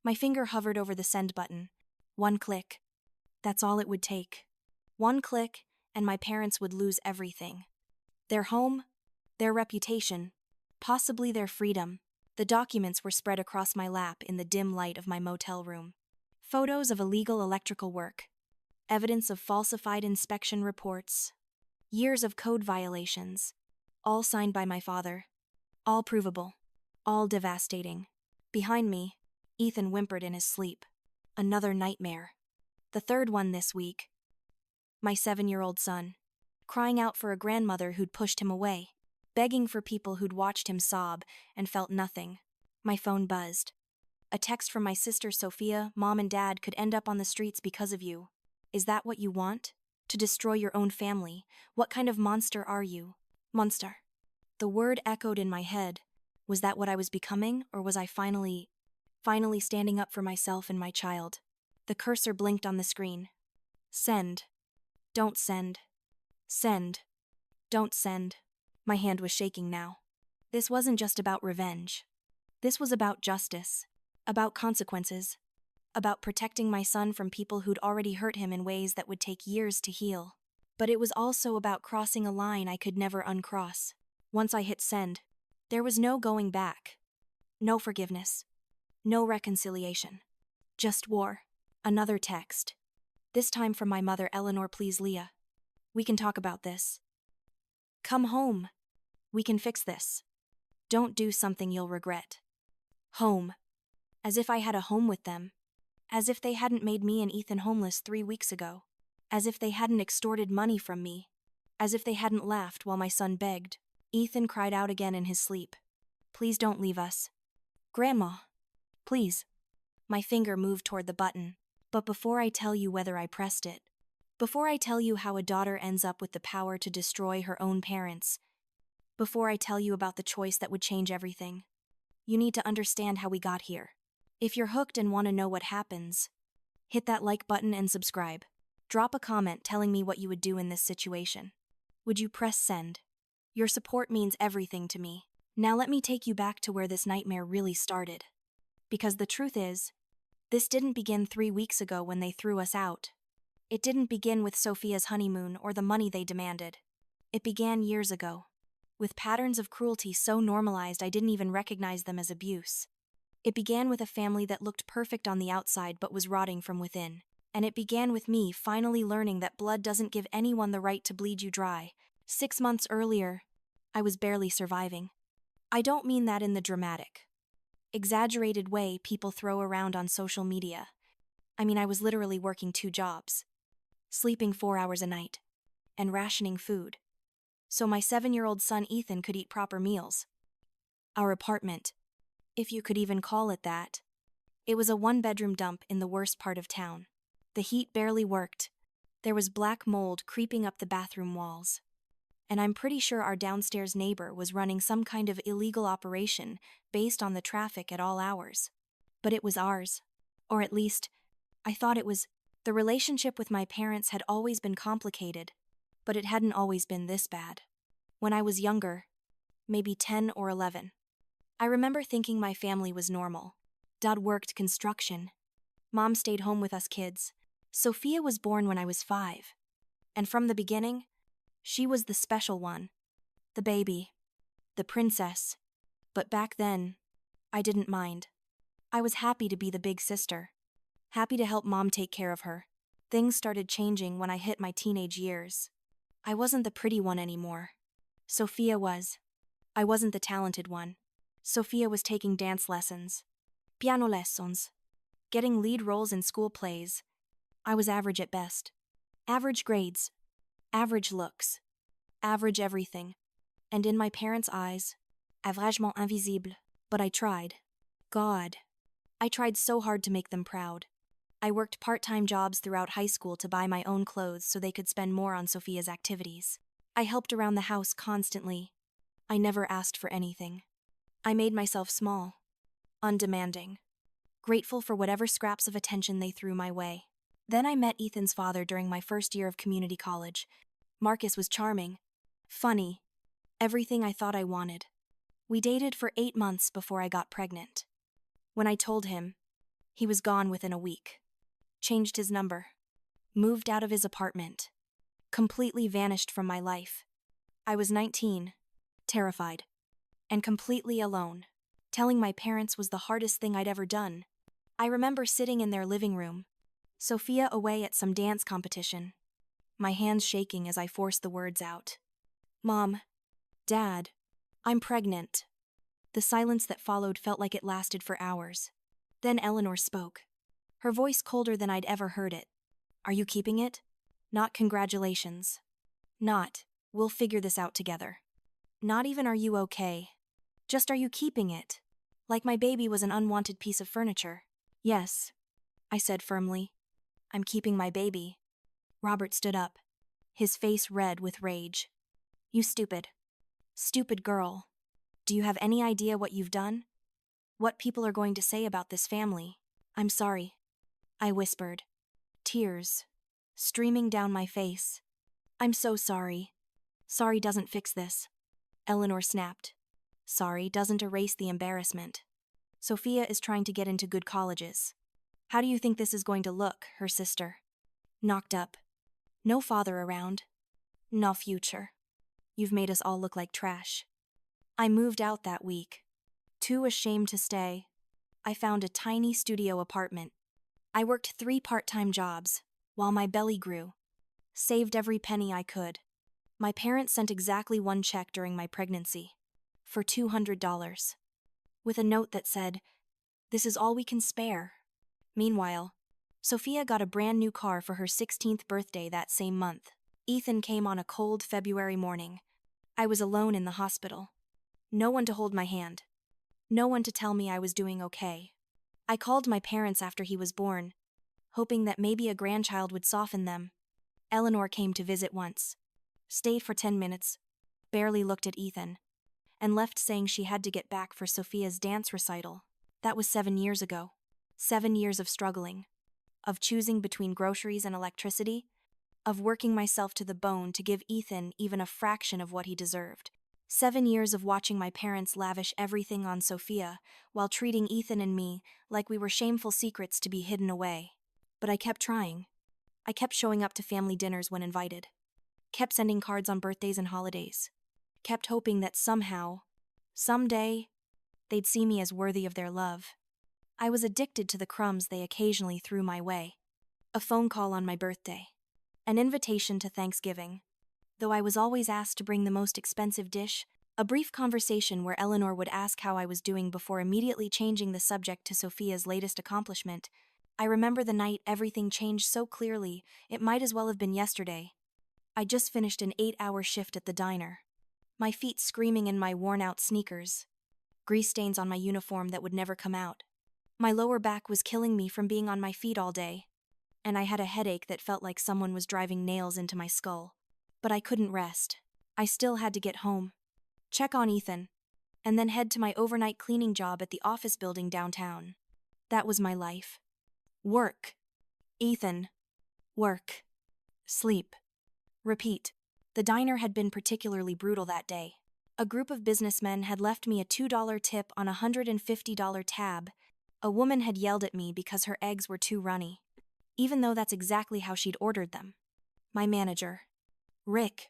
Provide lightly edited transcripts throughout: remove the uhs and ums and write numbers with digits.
My finger hovered over the send button. One click. That's all it would take. One click, and my parents would lose everything. Their home, their reputation, possibly their freedom. The documents were spread across my lap in the dim light of my motel room. Photos of illegal electrical work, evidence of falsified inspection reports, years of code violations, all signed by my father, all provable, all devastating. Behind me, Ethan whimpered in his sleep. Another nightmare. The third one this week. My 7-year-old son, crying out for a grandmother who'd pushed him away, begging for people who'd watched him sob and felt nothing. My phone buzzed. A text from my sister Sophia. Mom and Dad could end up on the streets because of you. Is that what you want? To destroy your own family? What kind of monster are you? Monster. The word echoed in my head. Was that what I was becoming, or was I finally standing up for myself and my child? The cursor blinked on the screen. Send. Don't send. Send. Don't send. My hand was shaking now. This wasn't just about revenge. This was about justice, about consequences, about protecting my son from people who'd already hurt him in ways that would take years to heal. But it was also about crossing a line I could never uncross. Once I hit send, there was no going back. No forgiveness. No reconciliation. Just war. Another text. This time from my mother, Eleanor. Please, Leah. We can talk about this. Come home. We can fix this. Don't do something you'll regret. Home. As if I had a home with them. As if they hadn't made me and Ethan homeless 3 weeks ago. As if they hadn't extorted money from me. As if they hadn't laughed while my son begged. Ethan cried out again in his sleep. Please don't leave us. Grandma. Please. My finger moved toward the button. But before I tell you whether I pressed it, before I tell you how a daughter ends up with the power to destroy her own parents, before I tell you about the choice that would change everything, you need to understand how we got here. If you're hooked and want to know what happens, hit that like button and subscribe. Drop a comment telling me what you would do in this situation. Would you press send? Your support means everything to me. Now let me take you back to where this nightmare really started. Because the truth is, this didn't begin 3 weeks ago when they threw us out. It didn't begin with Sophia's honeymoon or the money they demanded. It began years ago, with patterns of cruelty so normalized I didn't even recognize them as abuse. It began with a family that looked perfect on the outside but was rotting from within. And it began with me finally learning that blood doesn't give anyone the right to bleed you dry. 6 months earlier, I was barely surviving. I don't mean that in the dramatic, exaggerated way people throw around on social media. I mean I was literally working 2 jobs, sleeping 4 hours a night, and rationing food, so my 7-year-old son Ethan could eat proper meals. Our apartment, if you could even call it that, it was a 1-bedroom dump in the worst part of town. The heat barely worked. There was black mold creeping up the bathroom walls. And I'm pretty sure our downstairs neighbor was running some kind of illegal operation based on the traffic at all hours. But it was ours. Or at least, I thought it was. The relationship with my parents had always been complicated, but it hadn't always been this bad. When I was younger, maybe 10 or 11, I remember thinking my family was normal. Dad worked construction. Mom stayed home with us kids. Sophia was born when I was 5. And from the beginning, she was the special one. The baby. The princess. But back then, I didn't mind. I was happy to be the big sister. Happy to help Mom take care of her. Things started changing when I hit my teenage years. I wasn't the pretty one anymore. Sophia was. I wasn't the talented one. Sophia was taking dance lessons. Piano lessons. Getting lead roles in school plays. I was average at best. Average grades. Average looks. Average everything. And in my parents' eyes, avragement invisible. But I tried. God. I tried so hard to make them proud. I worked part-time jobs throughout high school to buy my own clothes so they could spend more on Sophia's activities. I helped around the house constantly. I never asked for anything. I made myself small. Undemanding. Grateful for whatever scraps of attention they threw my way. Then I met Ethan's father during my first year of community college. Marcus was charming, funny, everything I thought I wanted. We dated for 8 months before I got pregnant. When I told him, He was gone within a week. Changed his number. Moved out of his apartment. Completely vanished from my life. I was 19, terrified, and completely alone. Telling my parents was the hardest thing I'd ever done. I remember sitting in their living room, Sophia away at some dance competition, my hands shaking as I forced the words out. Mom, Dad, I'm pregnant. The silence that followed felt like it lasted for hours. Then Eleanor spoke, her voice colder than I'd ever heard it. Are you keeping it? Not congratulations. Not, we'll figure this out together. Not even are you okay. Just are you keeping it? Like my baby was an unwanted piece of furniture. Yes, I said firmly. I'm keeping my baby. Robert stood up, his face red with rage. You stupid girl. Do you have any idea what you've done? What people are going to say about this family? I'm sorry, I whispered, tears streaming down my face. I'm so sorry. Sorry doesn't fix this. Eleanor snapped. Sorry doesn't erase the embarrassment. Sophia is trying to get into good colleges. How do you think this is going to look, her sister? Knocked up. No father around. No future. You've made us all look like trash. I moved out that week. Too ashamed to stay, I found a tiny studio apartment. I worked 3 part-time jobs, while my belly grew. Saved every penny I could. My parents sent exactly 1 check during my pregnancy, for $200, with a note that said, "This is all we can spare." Meanwhile, Sophia got a brand new car for her 16th birthday that same month. Ethan came on a cold February morning. I was alone in the hospital. No one to hold my hand. No one to tell me I was doing okay. I called my parents after he was born, hoping that maybe a grandchild would soften them. Eleanor came to visit once, stayed for 10 minutes, barely looked at Ethan, and left saying she had to get back for Sophia's dance recital. That was 7 years ago. 7 years of struggling, of choosing between groceries and electricity, of working myself to the bone to give Ethan even a fraction of what he deserved. 7 years of watching my parents lavish everything on Sophia while treating Ethan and me like we were shameful secrets to be hidden away. But I kept trying. I kept showing up to family dinners when invited. Kept sending cards on birthdays and holidays. Kept hoping that somehow, someday, they'd see me as worthy of their love. I was addicted to the crumbs they occasionally threw my way. A phone call on my birthday. An invitation to Thanksgiving. Though I was always asked to bring the most expensive dish, a brief conversation where Eleanor would ask how I was doing before immediately changing the subject to Sophia's latest accomplishment. I remember the night everything changed so clearly, it might as well have been yesterday. I just finished an 8-hour shift at the diner. My feet screaming in my worn-out sneakers. Grease stains on my uniform that would never come out. My lower back was killing me from being on my feet all day, and I had a headache that felt like someone was driving nails into my skull. But I couldn't rest. I still had to get home, check on Ethan, and then head to my overnight cleaning job at the office building downtown. That was my life. Work. Ethan. Work. Sleep. Repeat. The diner had been particularly brutal that day. A group of businessmen had left me a $2 tip on a $150 tab. A woman had yelled at me because her eggs were too runny, even though that's exactly how she'd ordered them. My manager, Rick.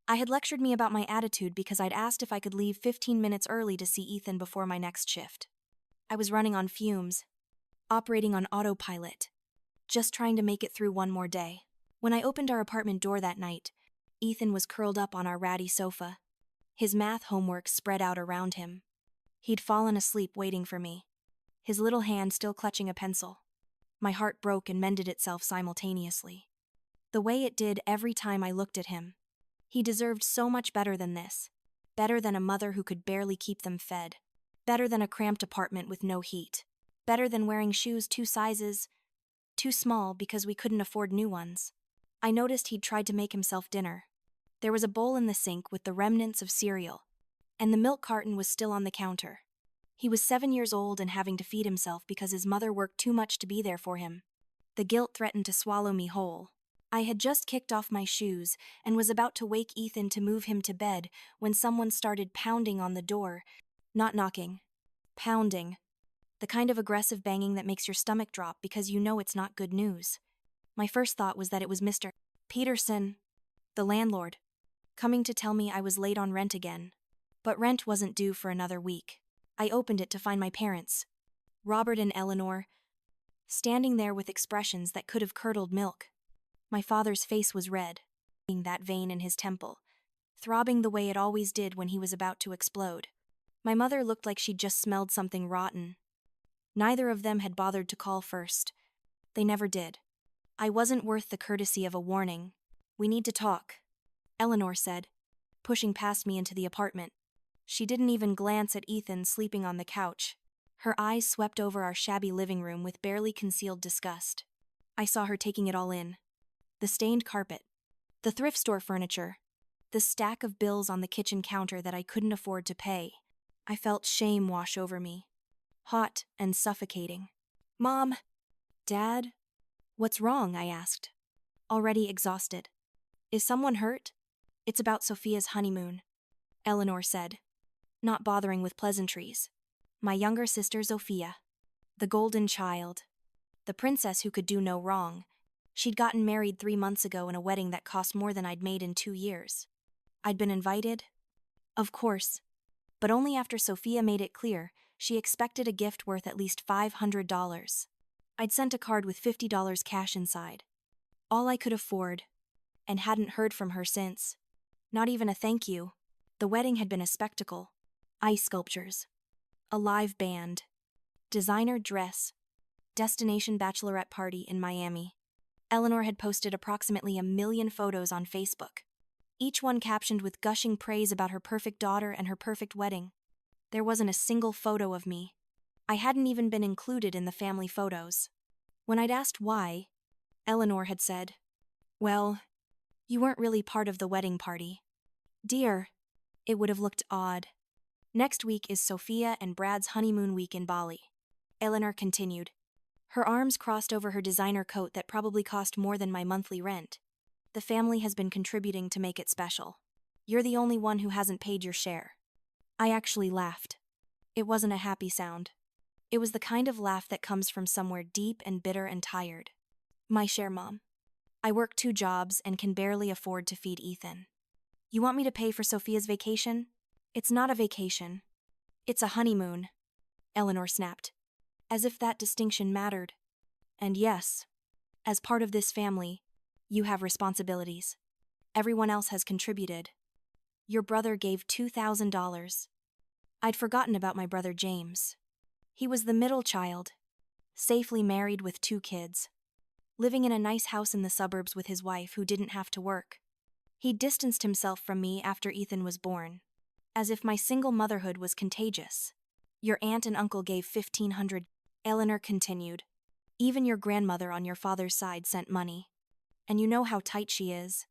I had lectured me about my attitude because I'd asked if I could leave 15 minutes early to see Ethan before my next shift. I was running on fumes, operating on autopilot, just trying to make it through one more day. When I opened our apartment door that night, Ethan was curled up on our ratty sofa, his math homework spread out around him. He'd fallen asleep waiting for me, his little hand still clutching a pencil. My heart broke and mended itself simultaneously, the way it did every time I looked at him. He deserved so much better than this. Better than a mother who could barely keep them fed. Better than a cramped apartment with no heat. Better than wearing shoes 2 sizes too small because we couldn't afford new ones. I noticed he'd tried to make himself dinner. There was a bowl in the sink with the remnants of cereal, and the milk carton was still on the counter. He was 7 years old and having to feed himself because his mother worked too much to be there for him. The guilt threatened to swallow me whole. I had just kicked off my shoes and was about to wake Ethan to move him to bed when someone started pounding on the door. Not knocking. Pounding. The kind of aggressive banging that makes your stomach drop because you know it's not good news. My first thought was that it was Mr. Peterson, the landlord, coming to tell me I was late on rent again. But rent wasn't due for another week. I opened it to find my parents, Robert and Eleanor, standing there with expressions that could have curdled milk. My father's face was red, that vein in his temple, throbbing the way it always did when he was about to explode. My mother looked like she'd just smelled something rotten. Neither of them had bothered to call first. They never did. I wasn't worth the courtesy of a warning. "We need to talk," Eleanor said, pushing past me into the apartment. She didn't even glance at Ethan sleeping on the couch. Her eyes swept over our shabby living room with barely concealed disgust. I saw her taking it all in. The stained carpet, the thrift store furniture, the stack of bills on the kitchen counter that I couldn't afford to pay. I felt shame wash over me, hot and suffocating. "Mom, Dad, what's wrong?" I asked, already exhausted. "Is someone hurt?" "It's about Sophia's honeymoon," Eleanor said, not bothering with pleasantries. "My younger sister Sophia, the golden child, the princess who could do no wrong. She'd gotten married 3 months ago in a wedding that cost more than I'd made in 2 years. I'd been invited, of course, but only after Sophia made it clear she expected a gift worth at least $500. I'd sent a card with $50 cash inside, all I could afford, and hadn't heard from her since. Not even a thank you. The wedding had been a spectacle. Ice sculptures, a live band, designer dress, destination bachelorette party in Miami. Eleanor had posted approximately 1 million photos on Facebook, each one captioned with gushing praise about her perfect daughter and her perfect wedding. There wasn't a single photo of me. I hadn't even been included in the family photos. When I'd asked why, Eleanor had said, "Well, you weren't really part of the wedding party." Dear, it would have looked odd. "Next week is Sophia and Brad's honeymoon week in Bali," Eleanor continued, her arms crossed over her designer coat that probably cost more than my monthly rent. "The family has been contributing to make it special. You're the only one who hasn't paid your share." I actually laughed. It wasn't a happy sound. It was the kind of laugh that comes from somewhere deep and bitter and tired. "My share, Mom. I work 2 jobs and can barely afford to feed Ethan." "You want me to pay for Sophia's vacation?" "It's not a vacation. It's a honeymoon," Eleanor snapped, as if that distinction mattered. "And yes, as part of this family, you have responsibilities. Everyone else has contributed. Your brother gave $2,000. I'd forgotten about my brother James. He was the middle child, safely married with 2 kids, living in a nice house in the suburbs with his wife who didn't have to work. He distanced himself from me after Ethan was born, as if my single motherhood was contagious. Your aunt and uncle gave $1,500, Eleanor continued. Even your grandmother on your father's side sent money. And you know how tight she is.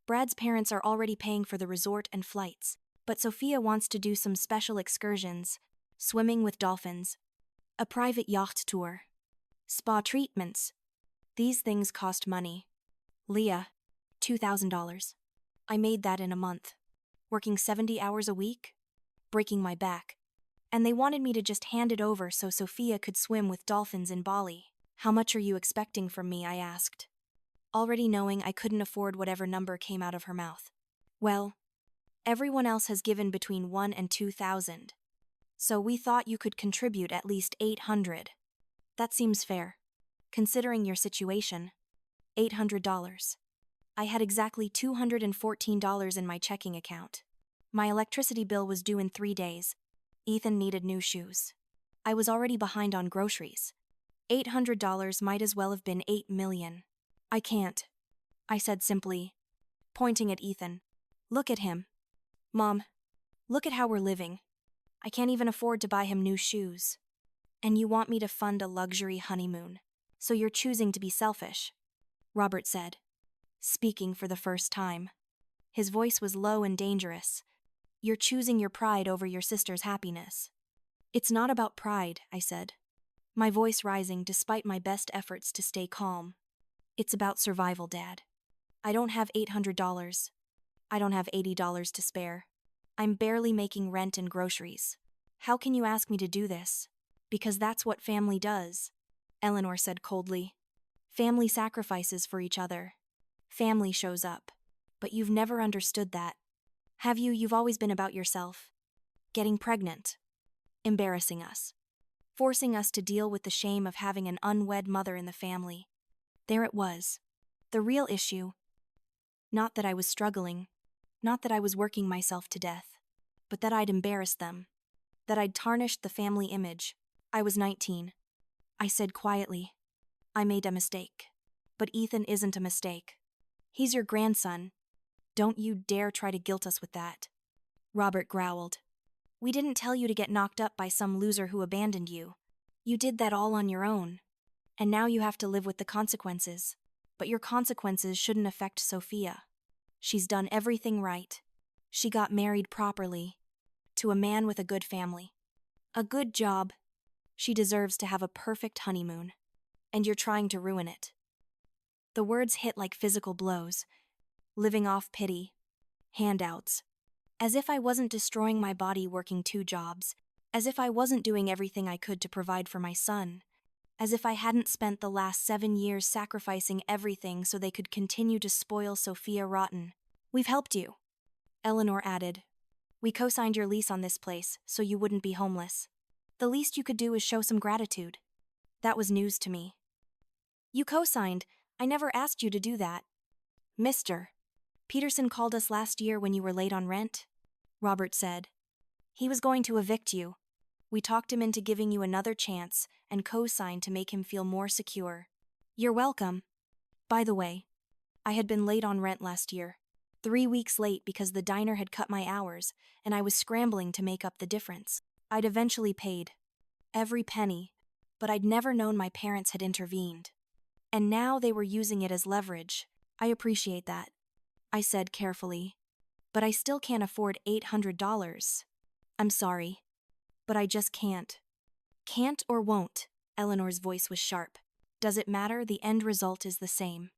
Brad's parents are already paying for the resort and flights, but Sophia wants to do some special excursions, swimming with dolphins, a private yacht tour, spa treatments. These things cost money. Leah, $2,000. I made that in a month, working 70 hours a week, breaking my back. And they wanted me to just hand it over so Sophia could swim with dolphins in Bali. "How much are you expecting from me?" I asked, already knowing I couldn't afford whatever number came out of her mouth. "Well, everyone else has given between $1,000 and $2,000, so we thought you could contribute at least $800. That seems fair, considering your situation." $800. I had exactly $214 in my checking account. My electricity bill was due in 3 days. Ethan needed new shoes. I was already behind on groceries. $800 might as well have been $8 million. "I can't," I said simply, pointing at Ethan. "Look at him. Mom, look at how we're living. I can't even afford to buy him new shoes. And you want me to fund a luxury honeymoon, so you're choosing to be selfish," Robert said, speaking for the first time. His voice was low and dangerous. "You're choosing your pride over your sister's happiness." "It's not about pride," I said, my voice rising despite my best efforts to stay calm. "It's about survival, Dad. I don't have $800. I don't have $80 to spare. I'm barely making rent and groceries. How can you ask me to do this?" Because that's what family does, Eleanor said coldly. Family sacrifices for each other. Family shows up. But you've never understood that. Have you? You've always been about yourself. Getting pregnant. Embarrassing us. Forcing us to deal with the shame of having an unwed mother in the family. There it was. The real issue. Not that I was struggling. Not that I was working myself to death. But that I'd embarrassed them. That I'd tarnished the family image. I was 19. I said quietly, I made a mistake. But Ethan isn't a mistake. He's your grandson. Don't you dare try to guilt us with that. Robert growled. We didn't tell you to get knocked up by some loser who abandoned you. You did that all on your own. And now you have to live with the consequences. But your consequences shouldn't affect Sophia. She's done everything right. She got married properly. To a man with a good family. A good job. She deserves to have a perfect honeymoon. And you're trying to ruin it. The words hit like physical blows. Living off pity. Handouts. As if I wasn't destroying my body working 2 jobs. As if I wasn't doing everything I could to provide for my son. As if I hadn't spent the last 7 years sacrificing everything so they could continue to spoil Sophia rotten. We've helped you, Eleanor added. We co-signed your lease on this place so you wouldn't be homeless. The least you could do is show some gratitude. That was news to me. You co-signed. I never asked you to do that. Mr. Peterson called us last year when you were late on rent, Robert said. He was going to evict you. We talked him into giving you another chance and co-signed to make him feel more secure. You're welcome. By the way, I had been late on rent last year. 3 weeks late because the diner had cut my hours and I was scrambling to make up the difference. I'd eventually paid. Every penny. But I'd never known my parents had intervened. And now they were using it as leverage. I appreciate that, I said carefully. But I still can't afford $800. I'm sorry. But I just can't. Can't or won't, Eleanor's voice was sharp. Does it matter? The end result is the same.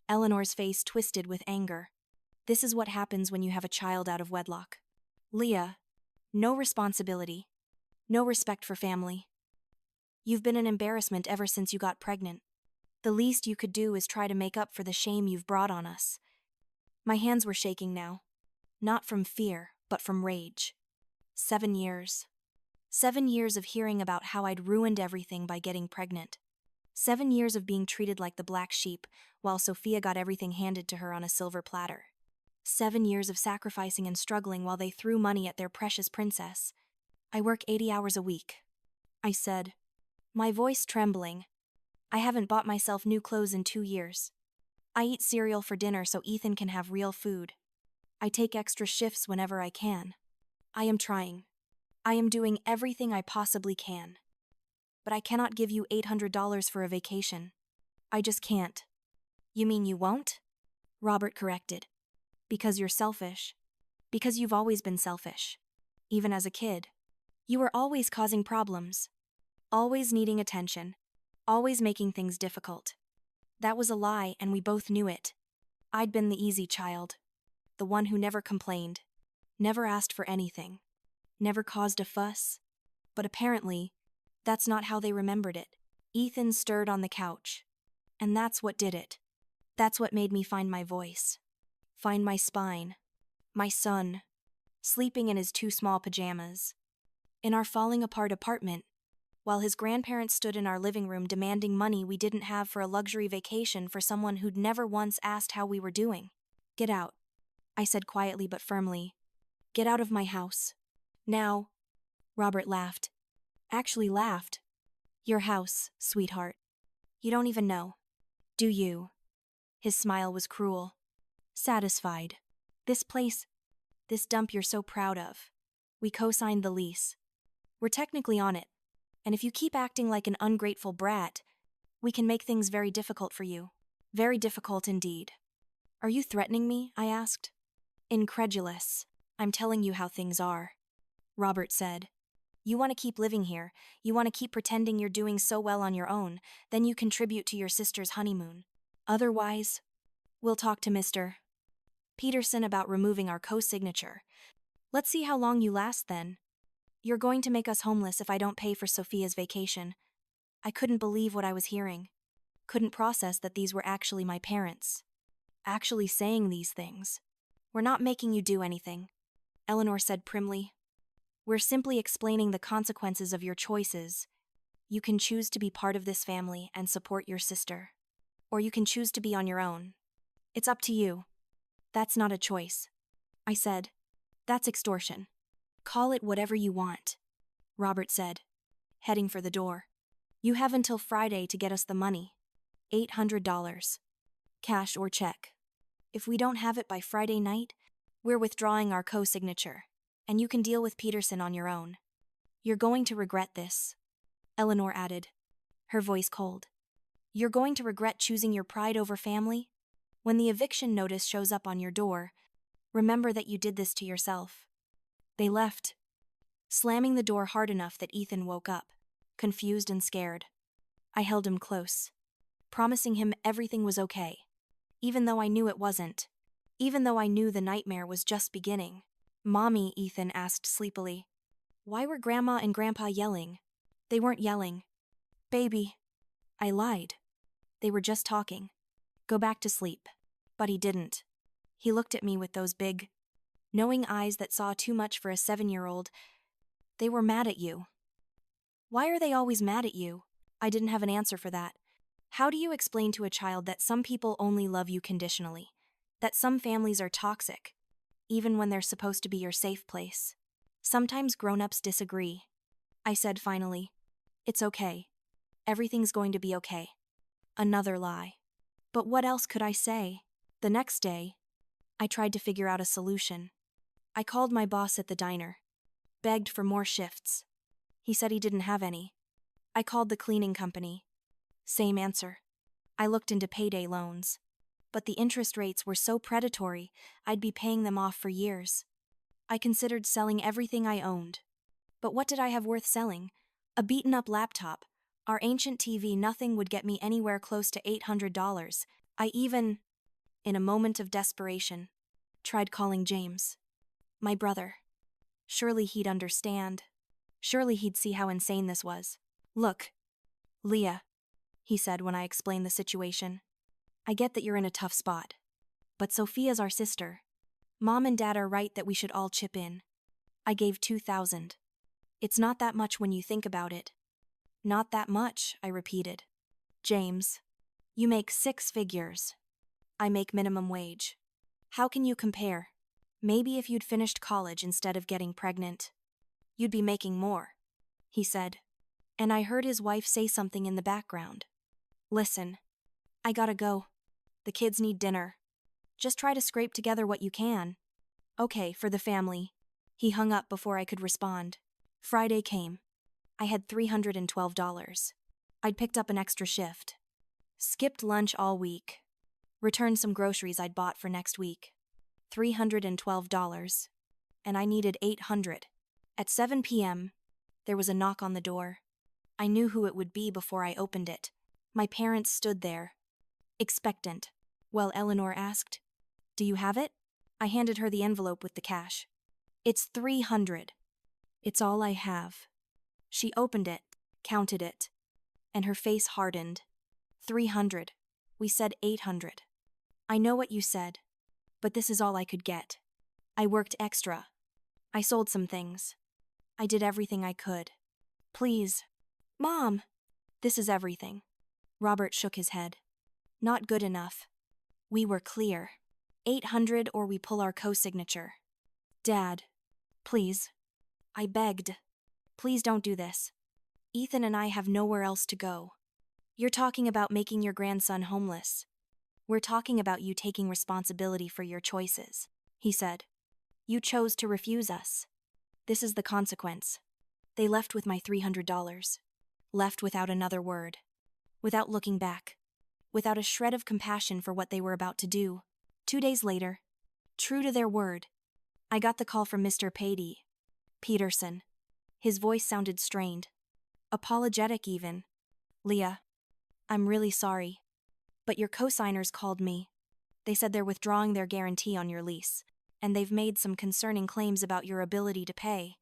Eleanor's face twisted with anger. This is what happens when you have a child out of wedlock. Leah, no responsibility. No respect for family. You've been an embarrassment ever since you got pregnant. The least you could do is try to make up for the shame you've brought on us. My hands were shaking now. Not from fear, but from rage. 7 years. 7 years of hearing about how I'd ruined everything by getting pregnant. 7 years of being treated like the black sheep, while Sophia got everything handed to her on a silver platter. 7 years of sacrificing and struggling while they threw money at their precious princess. I work 80 hours a week, I said, my voice trembling. I haven't bought myself new clothes in 2 years. I eat cereal for dinner so Ethan can have real food. I take extra shifts whenever I can. I am trying. I am doing everything I possibly can. But I cannot give you $800 for a vacation. I just can't. You mean you won't? Robert corrected. Because you're selfish. Because you've always been selfish. Even as a kid. You were always causing problems. Always needing attention. Always making things difficult. That was a lie and we both knew it. I'd been the easy child. The one who never complained. Never asked for anything. Never caused a fuss. But apparently, that's not how they remembered it. Ethan stirred on the couch. And that's what did it. That's what made me find my voice. Find my spine. My son. Sleeping in his 2 small pajamas. In our falling apart apartment. While his grandparents stood in our living room demanding money we didn't have for a luxury vacation for someone who'd never once asked how we were doing. Get out, I said quietly but firmly. Get out of my house. Now. Robert laughed. Actually laughed. Your house, sweetheart. You don't even know. Do you? His smile was cruel. Satisfied. This place. This dump you're so proud of. We co-signed the lease. We're technically on it. And if you keep acting like an ungrateful brat, we can make things very difficult for you. Very difficult indeed. Are you threatening me? I asked. Incredulous. I'm telling you how things are. Robert said. You want to keep living here. You want to keep pretending you're doing so well on your own. Then you contribute to your sister's honeymoon. Otherwise, we'll talk to Mr. Peterson about removing our co-signature. Let's see how long you last then. You're going to make us homeless if I don't pay for Sophia's vacation. I couldn't believe what I was hearing. Couldn't process that these were actually my parents. Actually saying these things. We're not making you do anything, Eleanor said primly. We're simply explaining the consequences of your choices. You can choose to be part of this family and support your sister. Or you can choose to be on your own. It's up to you. That's not a choice. I said. That's extortion. Call it whatever you want, Robert said, heading for the door. You have until Friday to get us the money. $800. Cash or check. If we don't have it by Friday night, we're withdrawing our co-signature, and you can deal with Peterson on your own. You're going to regret this, Eleanor added, her voice cold. You're going to regret choosing your pride over family? When the eviction notice shows up on your door, remember that you did this to yourself. They left, slamming the door hard enough that Ethan woke up, confused and scared. I held him close, promising him everything was okay, even though I knew it wasn't, even though I knew the nightmare was just beginning. Mommy, Ethan asked sleepily. Why were Grandma and Grandpa yelling? They weren't yelling. Baby. I lied. They were just talking. Go back to sleep. But he didn't. He looked at me with those big, knowing eyes that saw too much for a 7-year-old. They were mad at you. Why are they always mad at you? I didn't have an answer for that. How do you explain to a child that some people only love you conditionally? That some families are toxic, even when they're supposed to be your safe place? Sometimes grown-ups disagree. I said finally. It's okay. Everything's going to be okay. Another lie. But what else could I say? The next day, I tried to figure out a solution. I called my boss at the diner, begged for more shifts. He said he didn't have any. I called the cleaning company. Same answer. I looked into payday loans. But the interest rates were so predatory, I'd be paying them off for years. I considered selling everything I owned. But what did I have worth selling? A beaten-up laptop, our ancient TV. Nothing would get me anywhere close to $800. I even, in a moment of desperation, tried calling James. My brother. Surely he'd understand. Surely he'd see how insane this was. Look, Leah, he said when I explained the situation. I get that you're in a tough spot. But Sophia's our sister. Mom and Dad are right that we should all chip in. I gave $2,000. It's not that much when you think about it. Not that much, I repeated. James, you make 6 figures. I make minimum wage. How can you compare? Maybe if you'd finished college instead of getting pregnant, you'd be making more, he said. And I heard his wife say something in the background. Listen, I gotta go. The kids need dinner. Just try to scrape together what you can. Okay, for the family. He hung up before I could respond. Friday came. I had $312. I'd picked up an extra shift. Skipped lunch all week. Returned some groceries I'd bought for next week. $312. And I needed $800. At 7 p.m., there was a knock on the door. I knew who it would be before I opened it. My parents stood there, expectant. Well, Eleanor asked, do you have it? I handed her the envelope with the cash. It's $300. It's all I have. She opened it, counted it, and her face hardened. $300. We said $800. I know what you said, but this is all I could get. I worked extra. I sold some things. I did everything I could. Please. Mom! This is everything. Robert shook his head. Not good enough. We were clear. $800 or we pull our co-signature. Dad. Please. I begged. Please don't do this. Ethan and I have nowhere else to go. You're talking about making your grandson homeless. We're talking about you taking responsibility for your choices, he said. You chose to refuse us. This is the consequence. They left with my $300. Left without another word. Without looking back. Without a shred of compassion for what they were about to do. 2 days later, true to their word, I got the call from Mr. Peterson. His voice sounded strained. Apologetic even. Leah, I'm really sorry. But your co-signers called me. They said they're withdrawing their guarantee on your lease, and they've made some concerning claims about your ability to pay.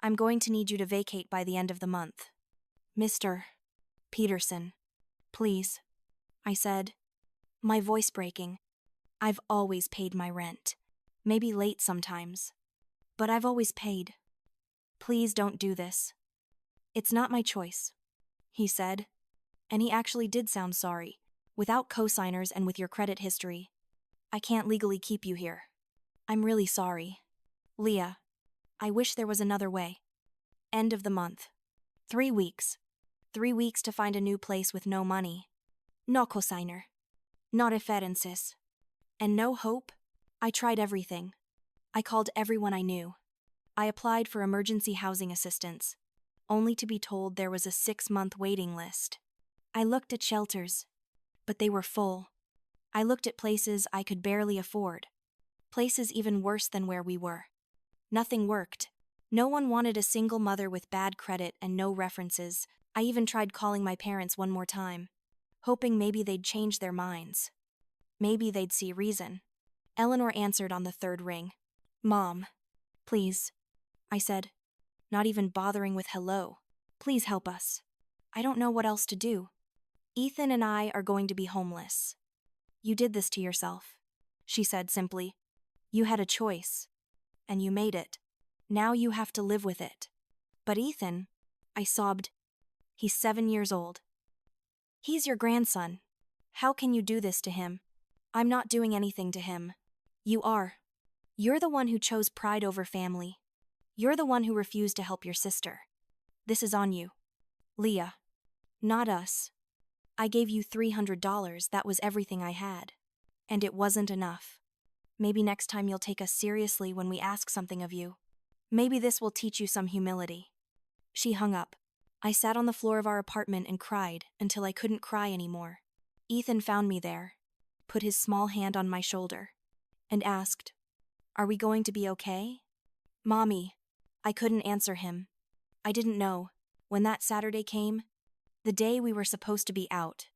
I'm going to need you to vacate by the end of the month. Mr. Peterson, please, I said, my voice breaking. I've always paid my rent. Maybe late sometimes. But I've always paid. Please don't do this. It's not my choice, he said. And he actually did sound sorry. Without cosigners and with your credit history, I can't legally keep you here. I'm really sorry. Leah, I wish there was another way. End of the month. 3 weeks. 3 weeks to find a new place with no money. No cosigner. No references. And no hope? I tried everything. I called everyone I knew. I applied for emergency housing assistance, only to be told there was a 6-month waiting list. I looked at shelters, but they were full. I looked at places I could barely afford. Places even worse than where we were. Nothing worked. No one wanted a single mother with bad credit and no references. I even tried calling my parents one more time, hoping maybe they'd change their minds. Maybe they'd see reason. Eleanor answered on the 3rd ring. Mom, please, I said, not even bothering with hello. Please help us. I don't know what else to do. Ethan and I are going to be homeless. You did this to yourself, she said simply. You had a choice, and you made it. Now you have to live with it. But Ethan, I sobbed, he's 7 years old. He's your grandson. How can you do this to him? I'm not doing anything to him. You are. You're the one who chose pride over family. You're the one who refused to help your sister. This is on you. Leah. Not us. I gave you $300, that was everything I had. And it wasn't enough. Maybe next time you'll take us seriously when we ask something of you. Maybe this will teach you some humility. She hung up. I sat on the floor of our apartment and cried until I couldn't cry anymore. Ethan found me there, put his small hand on my shoulder, and asked, Are we going to be okay? Mommy. I couldn't answer him. I didn't know. When that Saturday came, the day we were supposed to be out,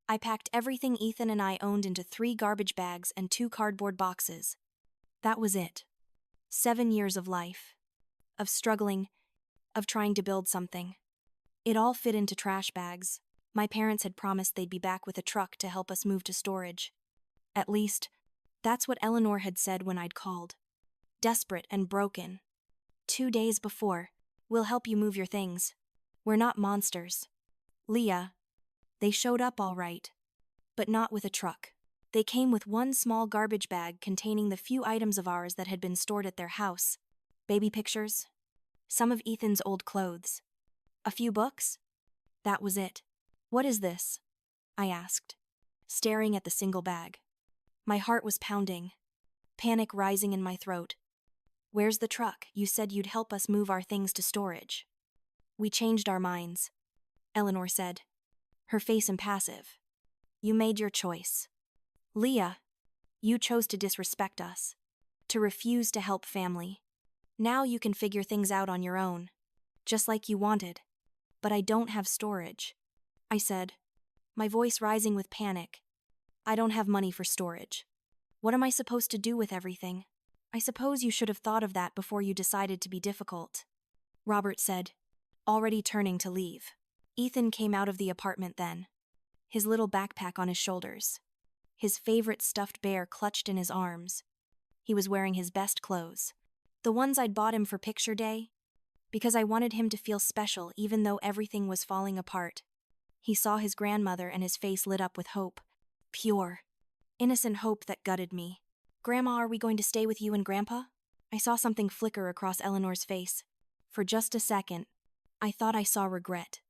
I packed everything Ethan and I owned into 3 garbage bags and 2 cardboard boxes. That was it. 7 years of life. Of struggling. Of trying to build something. It all fit into trash bags. My parents had promised they'd be back with a truck to help us move to storage. At least, that's what Eleanor had said when I'd called. Desperate and broken. 2 days before, we'll help you move your things. We're not monsters. Leah. They showed up all right. But not with a truck. They came with 1 small garbage bag containing the few items of ours that had been stored at their house. Baby pictures. Some of Ethan's old clothes. A few books? That was it. What is this? I asked, staring at the single bag. My heart was pounding, panic rising in my throat. Where's the truck? You said you'd help us move our things to storage. We changed our minds, Eleanor said, her face impassive. You made your choice. Leah, you chose to disrespect us, to refuse to help family. Now you can figure things out on your own, just like you wanted. But I don't have storage, I said, my voice rising with panic. I don't have money for storage. What am I supposed to do with everything? I suppose you should have thought of that before you decided to be difficult, Robert said, already turning to leave. Ethan came out of the apartment then, his little backpack on his shoulders, his favorite stuffed bear clutched in his arms. He was wearing his best clothes, the ones I'd bought him for picture day, because I wanted him to feel special even though everything was falling apart. He saw his grandmother and his face lit up with hope. Pure, innocent hope that gutted me. Grandma, are we going to stay with you and Grandpa? I saw something flicker across Eleanor's face. For just a second, I thought I saw regret,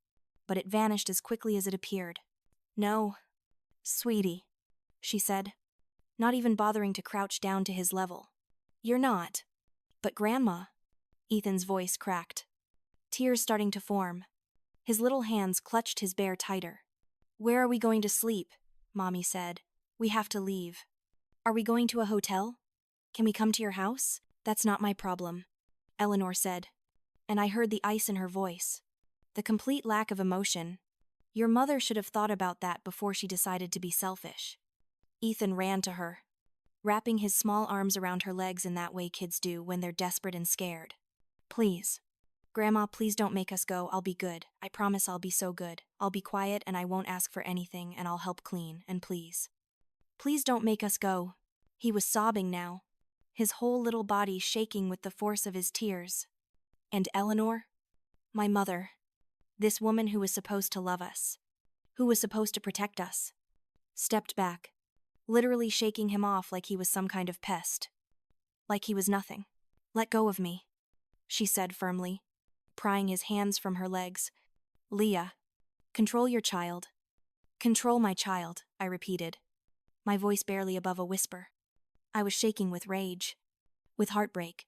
but it vanished as quickly as it appeared. No, sweetie, she said, not even bothering to crouch down to his level. You're not. But Grandma, Ethan's voice cracked, tears starting to form. His little hands clutched his bear tighter. Where are we going to sleep? Mommy said. We have to leave. Are we going to a hotel? Can we come to your house? That's not my problem, Eleanor said, and I heard the ice in her voice. The complete lack of emotion. Your mother should have thought about that before she decided to be selfish. Ethan ran to her, wrapping his small arms around her legs in that way kids do when they're desperate and scared. Please, Grandma, please don't make us go. I'll be good. I promise I'll be so good. I'll be quiet and I won't ask for anything and I'll help clean, and please. Please don't make us go. He was sobbing now, his whole little body shaking with the force of his tears. And Eleanor? My mother. This woman who was supposed to love us, who was supposed to protect us, stepped back, literally shaking him off like he was some kind of pest. Like he was nothing. Let go of me, she said firmly, prying his hands from her legs. Leah, control your child. Control my child, I repeated, my voice barely above a whisper. I was shaking with rage, with heartbreak,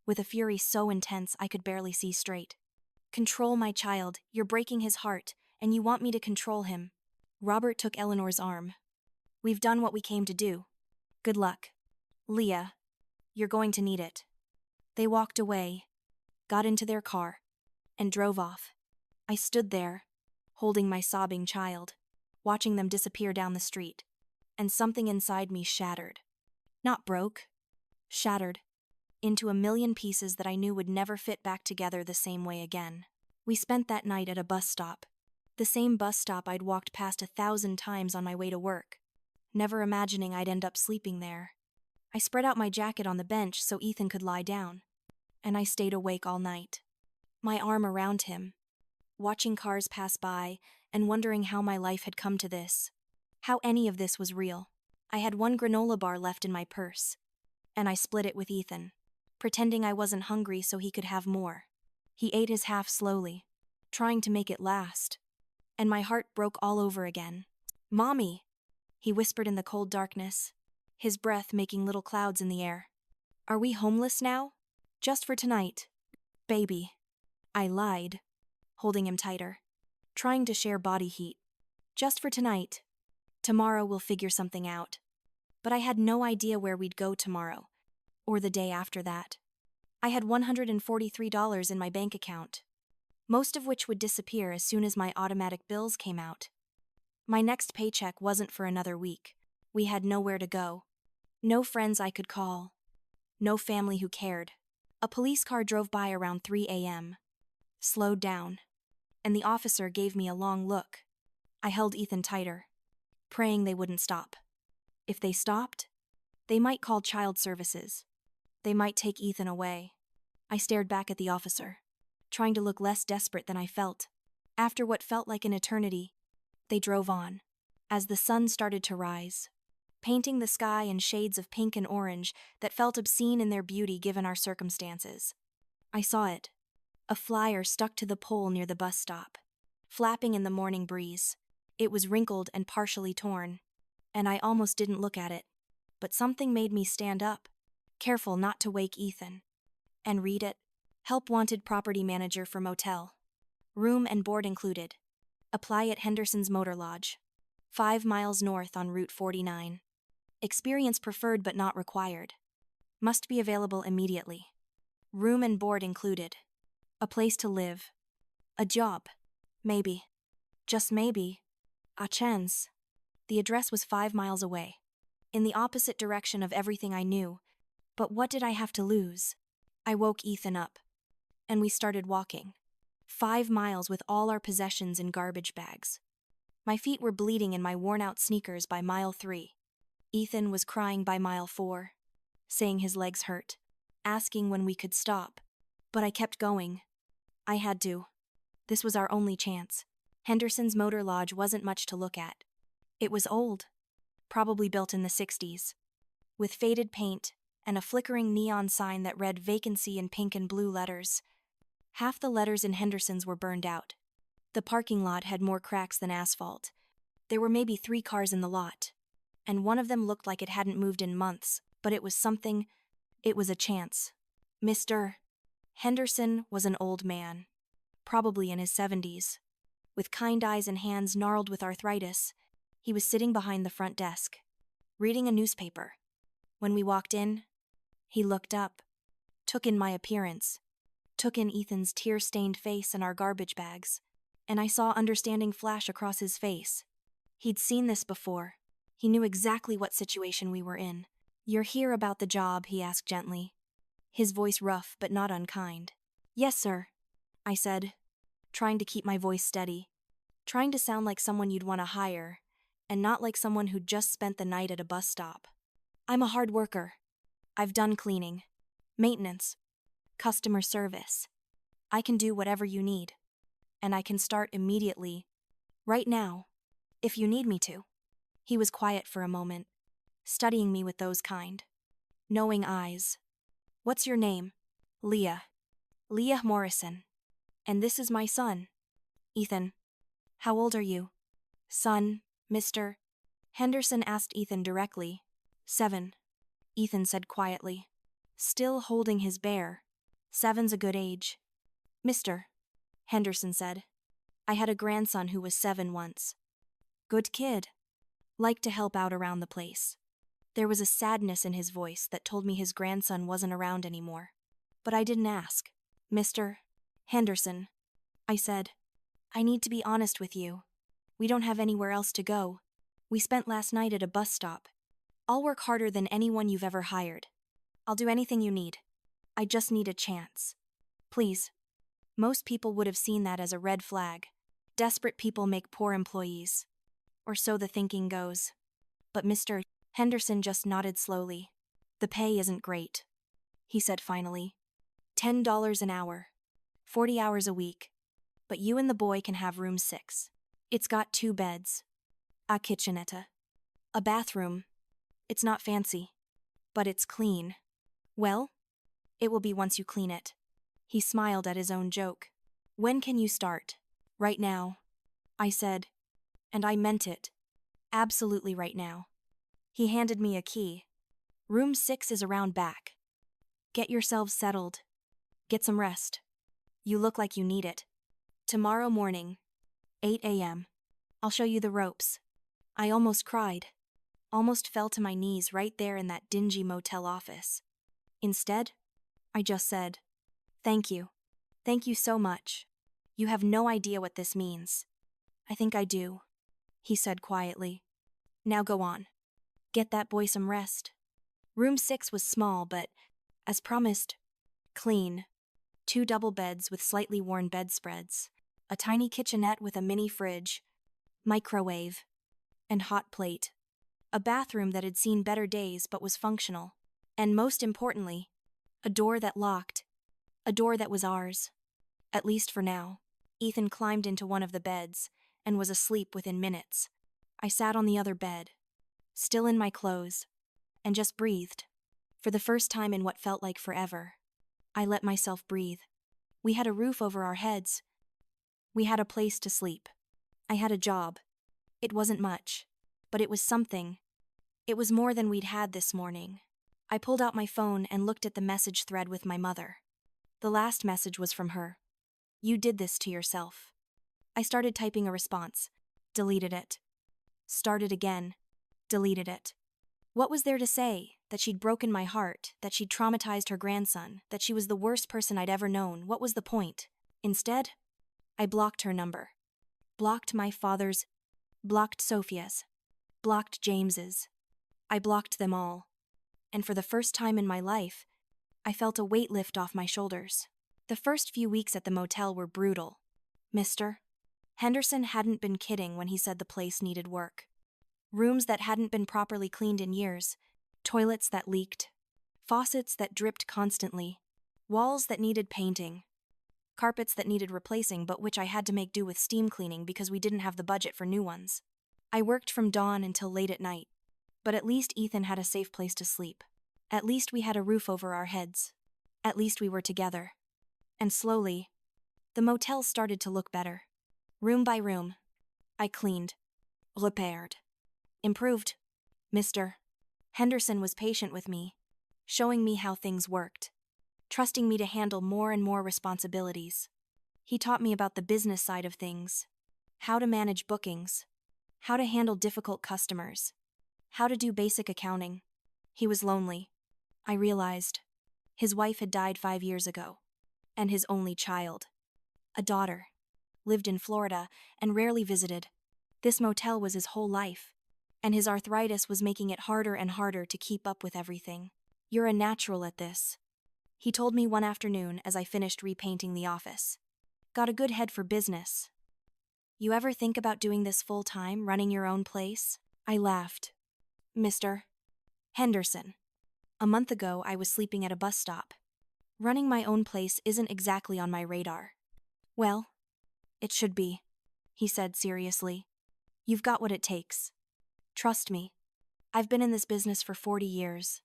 with a fury so intense I could barely see straight. Control my child, you're breaking his heart, and you want me to control him. Robert took Eleanor's arm. We've done what we came to do. Good luck. Leah, you're going to need it. They walked away, got into their car, and drove off. I stood there, holding my sobbing child, watching them disappear down the street, and something inside me shattered. Not broke, shattered, into a million pieces that I knew would never fit back together the same way again. We spent that night at a bus stop, the same bus stop I'd walked past 1,000 times on my way to work, never imagining I'd end up sleeping there. I spread out my jacket on the bench so Ethan could lie down, and I stayed awake all night, my arm around him, watching cars pass by and wondering how my life had come to this, how any of this was real. I had one granola bar left in my purse, and I split it with Ethan, pretending I wasn't hungry so he could have more. He ate his half slowly, trying to make it last, and my heart broke all over again. Mommy, he whispered in the cold darkness, his breath making little clouds in the air. Are we homeless now? Just for tonight. Baby. I lied, holding him tighter, trying to share body heat. Just for tonight. Tomorrow we'll figure something out. But I had no idea where we'd go tomorrow, or the day after that. I had $143 in my bank account, most of which would disappear as soon as my automatic bills came out. My next paycheck wasn't for another week. We had nowhere to go. No friends I could call. No family who cared. A police car drove by around 3 a.m., slowed down, and the officer gave me a long look. I held Ethan tighter, praying they wouldn't stop. If they stopped, they might call child services. They might take Ethan away. I stared back at the officer, trying to look less desperate than I felt. After what felt like an eternity, they drove on. As the sun started to rise, painting the sky in shades of pink and orange that felt obscene in their beauty given our circumstances, I saw it. A flyer stuck to the pole near the bus stop, flapping in the morning breeze. It was wrinkled and partially torn, and I almost didn't look at it. But something made me stand up, careful not to wake Ethan, and read it. Help wanted property manager for motel. Room and board included. Apply at Henderson's Motor Lodge, 5 miles north on Route 49. Experience preferred but not required. Must be available immediately. Room and board included. A place to live. A job. Maybe. Just maybe. A chance. The address was 5 miles away, in the opposite direction of everything I knew. But what did I have to lose? I woke Ethan up, and we started walking. 5 miles with all our possessions in garbage bags. My feet were bleeding in my worn-out sneakers by mile 3. Ethan was crying by mile 4, saying his legs hurt, asking when we could stop. But I kept going. I had to. This was our only chance. Henderson's Motor Lodge wasn't much to look at. It was old, probably built in the 60s, with faded paint and a flickering neon sign that read vacancy in pink and blue letters. Half the letters in Henderson's were burned out. The parking lot had more cracks than asphalt. There were maybe 3 cars in the lot, and one of them looked like it hadn't moved in months, but it was something. It was a chance. Mr. Henderson was an old man, probably in his 70s. With kind eyes and hands gnarled with arthritis, he was sitting behind the front desk, reading a newspaper. When we walked in, he looked up, took in my appearance, took in Ethan's tear-stained face and our garbage bags, and I saw understanding flash across his face. He'd seen this before. He knew exactly what situation we were in. "You're here about the job?" he asked gently, his voice rough but not unkind. "Yes, sir. I said, trying to keep my voice steady, trying to sound like someone you'd want to hire, and not like someone who'd just spent the night at a bus stop. I'm a hard worker. I've done cleaning, maintenance, customer service. I can do whatever you need. And I can start immediately, right now, if you need me to. He was quiet for a moment, studying me with those kind, knowing eyes. What's your name? Leah. Leah Morrison. And this is my son, Ethan. How old are you? Son, Mr. Henderson asked Ethan directly. 7. Ethan said quietly, still holding his bear. 7's a good age. Mr. Henderson said. I had a grandson who was 7 once. Good kid. Liked to help out around the place. There was a sadness in his voice that told me his grandson wasn't around anymore. But I didn't ask. Mr. Henderson, I said, I need to be honest with you. We don't have anywhere else to go. We spent last night at a bus stop. I'll work harder than anyone you've ever hired. I'll do anything you need. I just need a chance. Please. Most people would have seen that as a red flag. Desperate people make poor employees. Or so the thinking goes. But Mr. Henderson just nodded slowly. The pay isn't great, he said finally. $10 an hour. 40 hours a week. But you and the boy can have room 6. It's got 2 beds. A kitchenette. A bathroom. It's not fancy. But it's clean. Well, it will be once you clean it. He smiled at his own joke. When can you start? Right now, I said. And I meant it. Absolutely right now. He handed me a key. Room 6 is around back. Get yourselves settled. Get some rest. You look like you need it. Tomorrow morning, 8 a.m. I'll show you the ropes. I almost cried. Almost fell to my knees right there in that dingy motel office. Instead, I just said, thank you. Thank you so much. You have no idea what this means. I think I do, he said quietly. Now go on. Get that boy some rest. Room 6 was small, but, as promised, clean. 2 double beds with slightly worn bedspreads, a tiny kitchenette with a mini fridge, microwave, and hot plate. A bathroom that had seen better days but was functional. And most importantly, a door that locked. A door that was ours. At least for now. Ethan climbed into one of the beds and was asleep within minutes. I sat on the other bed, still in my clothes, and just breathed. For the first time in what felt like forever, I let myself breathe. We had a roof over our heads. We had a place to sleep. I had a job. It wasn't much, but it was something. It was more than we'd had this morning. I pulled out my phone and looked at the message thread with my mother. The last message was from her. You did this to yourself. I started typing a response. Deleted it. Started again. Deleted it. What was there to say? That she'd broken my heart, that she'd traumatized her grandson, that she was the worst person I'd ever known. What was the point? Instead, I blocked her number. Blocked my father's. Blocked Sophia's. Blocked James's. I blocked them all. And for the first time in my life, I felt a weight lift off my shoulders. The first few weeks at the motel were brutal. Mr. Henderson hadn't been kidding when he said the place needed work. Rooms that hadn't been properly cleaned in years, toilets that leaked, faucets that dripped constantly, walls that needed painting, carpets that needed replacing but which I had to make do with steam cleaning because we didn't have the budget for new ones. I worked from dawn until late at night, but at least Ethan had a safe place to sleep. At least we had a roof over our heads. At least we were together. And slowly, the motel started to look better. Room by room, I cleaned, repaired, improved. Mr. Henderson was patient with me, showing me how things worked, trusting me to handle more and more responsibilities. He taught me about the business side of things, how to manage bookings, how to handle difficult customers, how to do basic accounting. He was lonely, I realized. His wife had died 5 years ago, and his only child, a daughter, lived in Florida and rarely visited. This motel was his whole life, and his arthritis was making it harder and harder to keep up with everything. You're a natural at this, he told me one afternoon as I finished repainting the office. Got a good head for business. You ever think about doing this full-time, running your own place? I laughed. Mr. Henderson. A month ago, I was sleeping at a bus stop. Running my own place isn't exactly on my radar. Well, it should be, he said seriously. You've got what it takes. Trust me. I've been in this business for 40 years.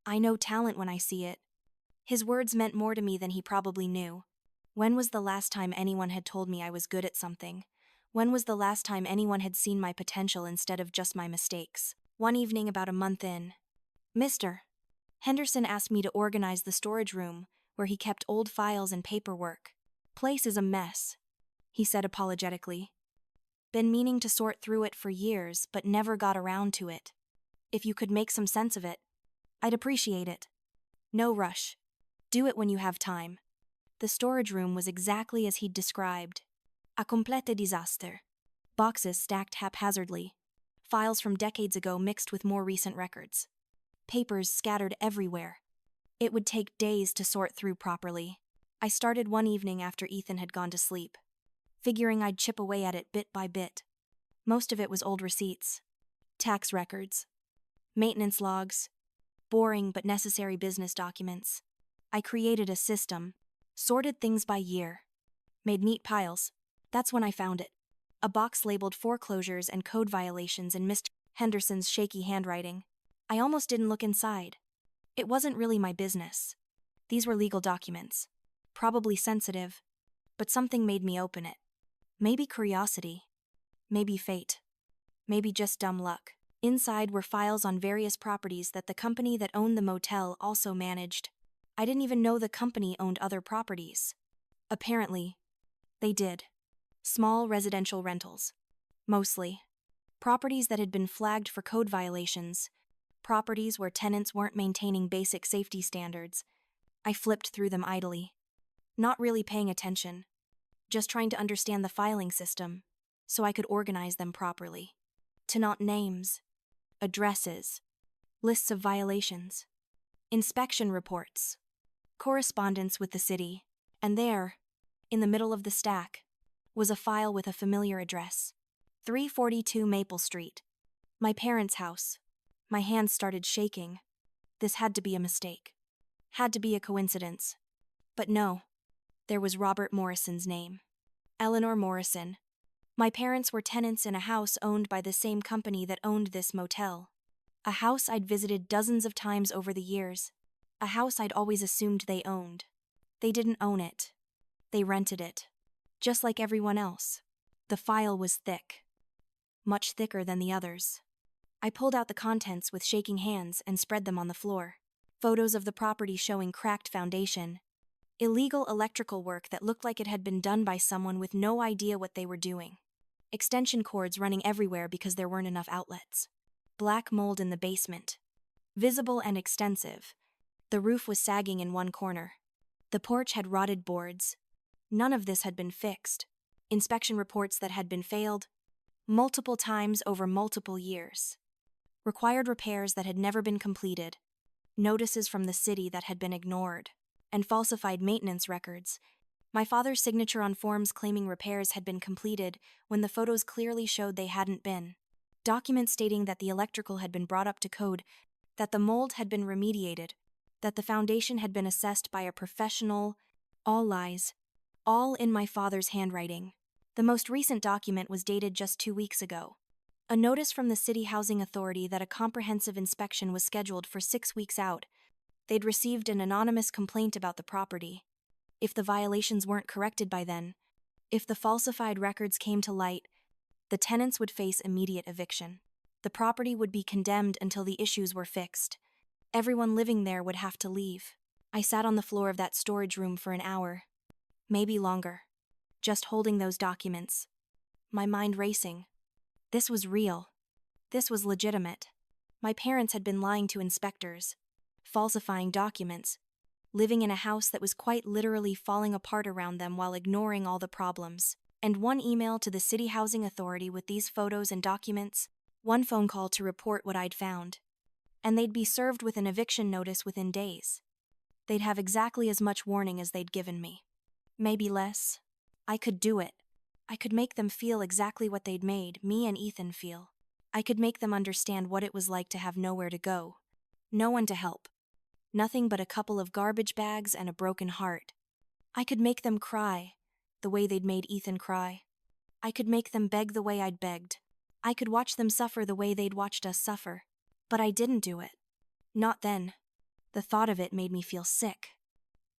I know talent when I see it. His words meant more to me than he probably knew. When was the last time anyone had told me I was good at something? When was the last time anyone had seen my potential instead of just my mistakes? One evening about a month in, Mr. Henderson asked me to organize the storage room where he kept old files and paperwork. Place is a mess, he said apologetically. Been meaning to sort through it for years, but never got around to it. If you could make some sense of it, I'd appreciate it. No rush. Do it when you have time. The storage room was exactly as he'd described. A complete disaster. Boxes stacked haphazardly. Files from decades ago mixed with more recent records. Papers scattered everywhere. It would take days to sort through properly. I started one evening after Ethan had gone to sleep, figuring I'd chip away at it bit by bit. Most of it was old receipts, tax records, maintenance logs, boring but necessary business documents. I created a system, sorted things by year, made neat piles. That's when I found it. A box labeled foreclosures and code violations in Mr. Henderson's shaky handwriting. I almost didn't look inside. It wasn't really my business. These were legal documents, probably sensitive, but something made me open it. Maybe curiosity, maybe fate, maybe just dumb luck. Inside were files on various properties that the company that owned the motel also managed. I didn't even know the company owned other properties. Apparently, they did. Small residential rentals. Mostly. Properties that had been flagged for code violations. Properties where tenants weren't maintaining basic safety standards. I flipped through them idly. Not really paying attention. Just trying to understand the filing system, so I could organize them properly. To note names, addresses, lists of violations, inspection reports, correspondence with the city, and there, in the middle of the stack, was a file with a familiar address. 342 Maple Street. My parents' house. My hands started shaking. This had to be a mistake. Had to be a coincidence. But no, there was Robert Morrison's name. Eleanor Morrison. My parents were tenants in a house owned by the same company that owned this motel. A house I'd visited dozens of times over the years. A house I'd always assumed they owned. They didn't own it. They rented it. Just like everyone else. The file was thick. Much thicker than the others. I pulled out the contents with shaking hands and spread them on the floor. Photos of the property showing cracked foundation. Illegal electrical work that looked like it had been done by someone with no idea what they were doing. Extension cords running everywhere because there weren't enough outlets. Black mold in the basement. Visible and extensive. The roof was sagging in one corner. The porch had rotted boards. None of this had been fixed. Inspection reports that had been failed multiple times over multiple years. Required repairs that had never been completed. Notices from the city that had been ignored. And falsified maintenance records. My father's signature on forms claiming repairs had been completed when the photos clearly showed they hadn't been. Documents stating that the electrical had been brought up to code, that the mold had been remediated, that the foundation had been assessed by a professional. All lies. All in my father's handwriting. The most recent document was dated just 2 weeks ago. A notice from the City Housing Authority that a comprehensive inspection was scheduled for 6 weeks out. They'd received an anonymous complaint about the property. If the violations weren't corrected by then, if the falsified records came to light, the tenants would face immediate eviction. The property would be condemned until the issues were fixed. Everyone living there would have to leave. I sat on the floor of that storage room for an hour. Maybe longer. Just holding those documents. My mind racing. This was real. This was legitimate. My parents had been lying to inspectors, falsifying documents, living in a house that was quite literally falling apart around them while ignoring all the problems. And one email to the City Housing Authority with these photos and documents, one phone call to report what I'd found. And they'd be served with an eviction notice within days. They'd have exactly as much warning as they'd given me. Maybe less. I could do it. I could make them feel exactly what they'd made me and Ethan feel. I could make them understand what it was like to have nowhere to go. No one to help. Nothing but a couple of garbage bags and a broken heart. I could make them cry, the way they'd made Ethan cry. I could make them beg the way I'd begged. I could watch them suffer the way they'd watched us suffer. But I didn't do it. Not then. The thought of it made me feel sick.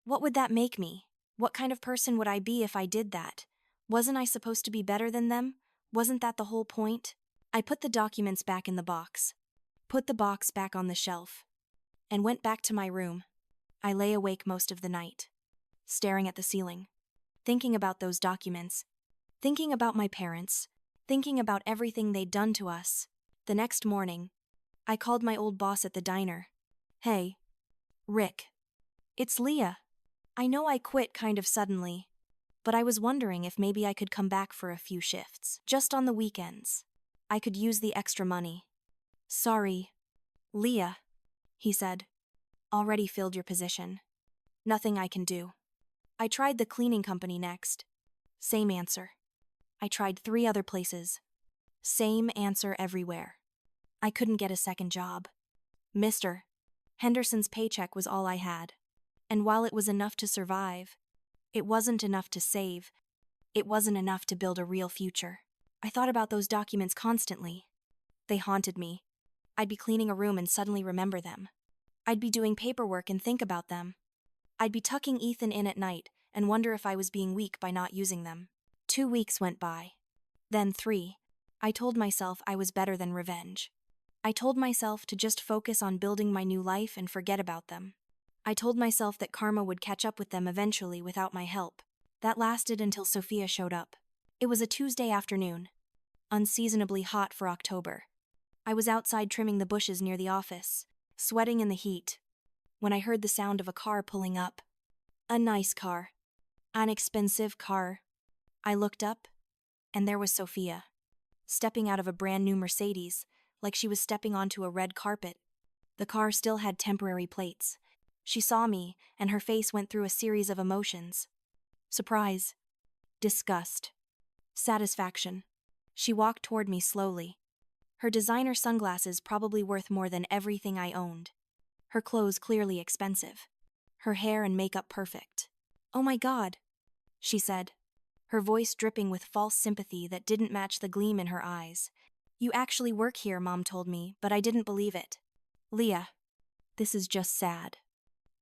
What would that make me? What kind of person would I be if I did that? Wasn't I supposed to be better than them? Wasn't that the whole point? I put the documents back in the box, put the box back on the shelf, and went back to my room. I lay awake most of the night, staring at the ceiling, thinking about those documents, thinking about my parents, thinking about everything they'd done to us. The next morning, I called my old boss at the diner. Hey, Rick. It's Leah. I know I quit kind of suddenly, but I was wondering if maybe I could come back for a few shifts, just on the weekends. I could use the extra money. Sorry, Leah, he said. Already filled your position. Nothing I can do. I tried the cleaning company next. Same answer. I tried 3 other places. Same answer everywhere. I couldn't get a second job. Mr. Henderson's paycheck was all I had. And while it was enough to survive, it wasn't enough to save. It wasn't enough to build a real future. I thought about those documents constantly. They haunted me. I'd be cleaning a room and suddenly remember them. I'd be doing paperwork and think about them. I'd be tucking Ethan in at night and wonder if I was being weak by not using them. 2 weeks went by. Then 3. I told myself I was better than revenge. I told myself to just focus on building my new life and forget about them. I told myself that karma would catch up with them eventually without my help. That lasted until Sophia showed up. It was a Tuesday afternoon, unseasonably hot for October. I was outside trimming the bushes near the office, sweating in the heat, when I heard the sound of a car pulling up. A nice car. An expensive car. I looked up, and there was Sophia, stepping out of a brand new Mercedes, like she was stepping onto a red carpet. The car still had temporary plates. She saw me, and her face went through a series of emotions. Surprise. Disgust. Satisfaction. She walked toward me slowly. Her designer sunglasses probably worth more than everything I owned. Her clothes clearly expensive. Her hair and makeup perfect. Oh my God, she said, her voice dripping with false sympathy that didn't match the gleam in her eyes. You actually work here, Mom told me, but I didn't believe it. Leah, this is just sad.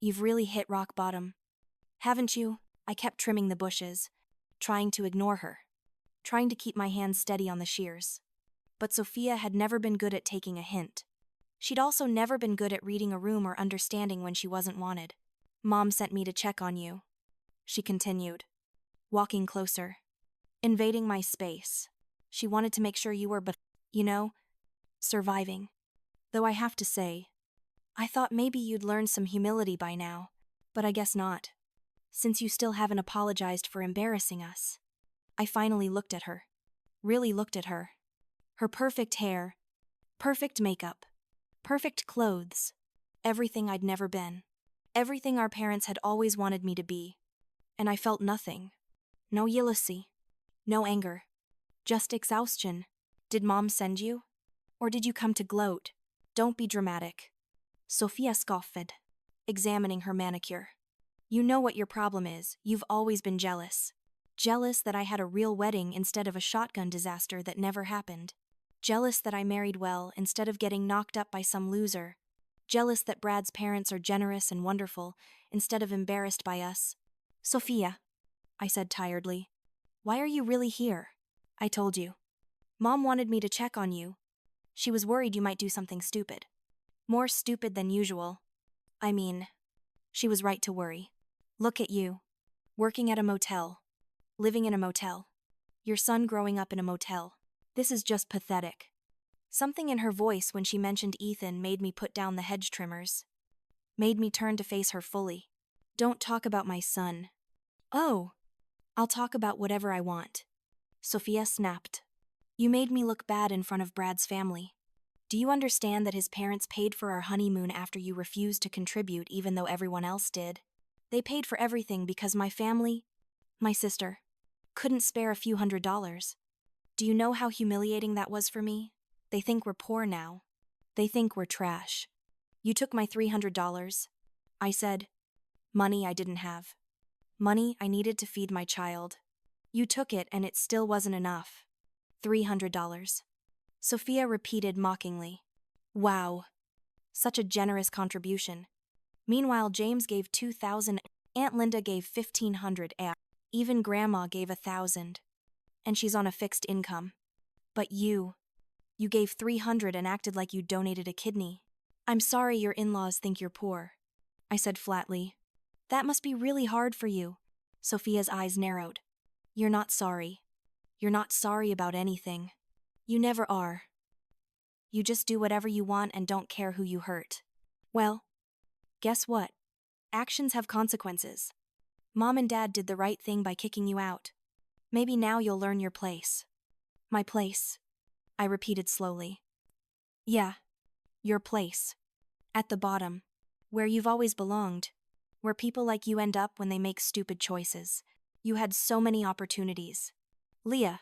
You've really hit rock bottom. Haven't you? I kept trimming the bushes, trying to ignore her, trying to keep my hands steady on the shears. But Sophia had never been good at taking a hint. She'd also never been good at reading a room or understanding when she wasn't wanted. Mom sent me to check on you, she continued, walking closer, invading my space. She wanted to make sure you were, surviving. Though I have to say, I thought maybe you'd learned some humility by now, but I guess not, since you still haven't apologized for embarrassing us. I finally looked at her. Really looked at her. Her perfect hair, perfect makeup, perfect clothes, everything I'd never been, everything our parents had always wanted me to be. And I felt nothing. No jealousy, no anger, just exhaustion. Did Mom send you? Or did you come to gloat? Don't be dramatic. Sophia scoffed, examining her manicure. You know what your problem is. You've always been jealous. Jealous that I had a real wedding instead of a shotgun disaster that never happened. Jealous that I married well instead of getting knocked up by some loser. Jealous that Brad's parents are generous and wonderful instead of embarrassed by us. Sophia, I said tiredly, why are you really here? I told you. Mom wanted me to check on you. She was worried you might do something stupid. More stupid than usual. I mean, she was right to worry. Look at you. Working at a motel. Living in a motel. Your son growing up in a motel. This is just pathetic. Something in her voice when she mentioned Ethan made me put down the hedge trimmers. Made me turn to face her fully. Don't talk about my son. Oh, I'll talk about whatever I want. Sophia snapped. You made me look bad in front of Brad's family. Do you understand that his parents paid for our honeymoon after you refused to contribute even though everyone else did? They paid for everything because my family, my sister, couldn't spare a few $100s. Do you know how humiliating that was for me? They think we're poor now. They think we're trash. You took my $300. I said, money I didn't have. Money I needed to feed my child. You took it and it still wasn't enough. $300. Sophia repeated mockingly. Wow. Such a generous contribution. Meanwhile, James gave $2,000, Aunt Linda gave $1,500, and even Grandma gave $1,000. And she's on a fixed income. But you gave $300 and acted like you donated a kidney. I'm sorry your in-laws think you're poor, I said flatly. That must be really hard for you. Sophia's eyes narrowed. You're not sorry. You're not sorry about anything. You never are. You just do whatever you want and don't care who you hurt. Well, guess what? Actions have consequences. Mom and Dad did the right thing by kicking you out. Maybe now you'll learn your place. My place, I repeated slowly. Yeah, your place. At the bottom, where you've always belonged, where people like you end up when they make stupid choices. You had so many opportunities. Leah,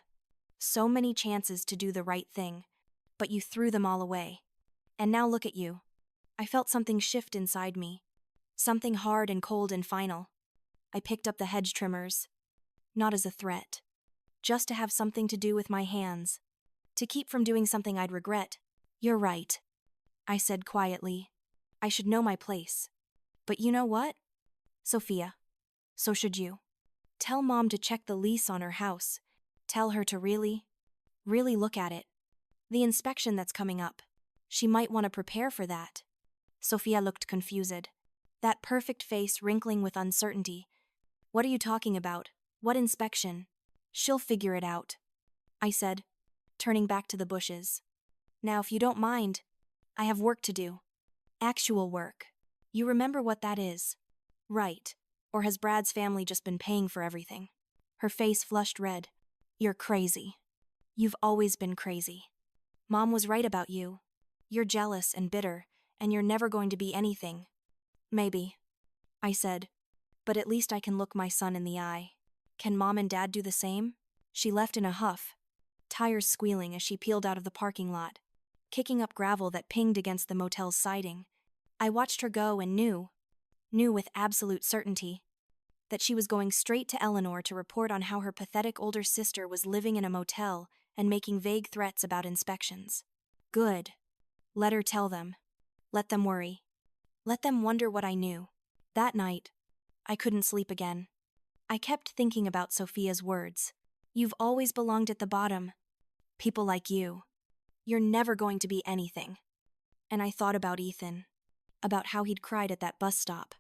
so many chances to do the right thing, but you threw them all away. And now look at you. I felt something shift inside me. Something hard and cold and final. I picked up the hedge trimmers. Not as a threat. Just to have something to do with my hands. To keep from doing something I'd regret. You're right, I said quietly. I should know my place. But you know what? Sophia, so should you. Tell Mom to check the lease on her house. Tell her to really look at it. The inspection that's coming up. She might want to prepare for that. Sophia looked confused. That perfect face wrinkling with uncertainty. What are you talking about? What inspection? She'll figure it out, I said, turning back to the bushes. Now, if you don't mind, I have work to do. Actual work. You remember what that is? Right. Or has Brad's family just been paying for everything? Her face flushed red. You're crazy. You've always been crazy. Mom was right about you. You're jealous and bitter, and you're never going to be anything. Maybe, I said, but at least I can look my son in the eye. Can Mom and Dad do the same? She left in a huff, tires squealing as she peeled out of the parking lot, kicking up gravel that pinged against the motel's siding. I watched her go and knew with absolute certainty, that she was going straight to Eleanor to report on how her pathetic older sister was living in a motel and making vague threats about inspections. Good. Let her tell them. Let them worry. Let them wonder what I knew. That night, I couldn't sleep again. I kept thinking about Sophia's words. You've always belonged at the bottom. People like you. You're never going to be anything. And I thought about Ethan. About how he'd cried at that bus stop.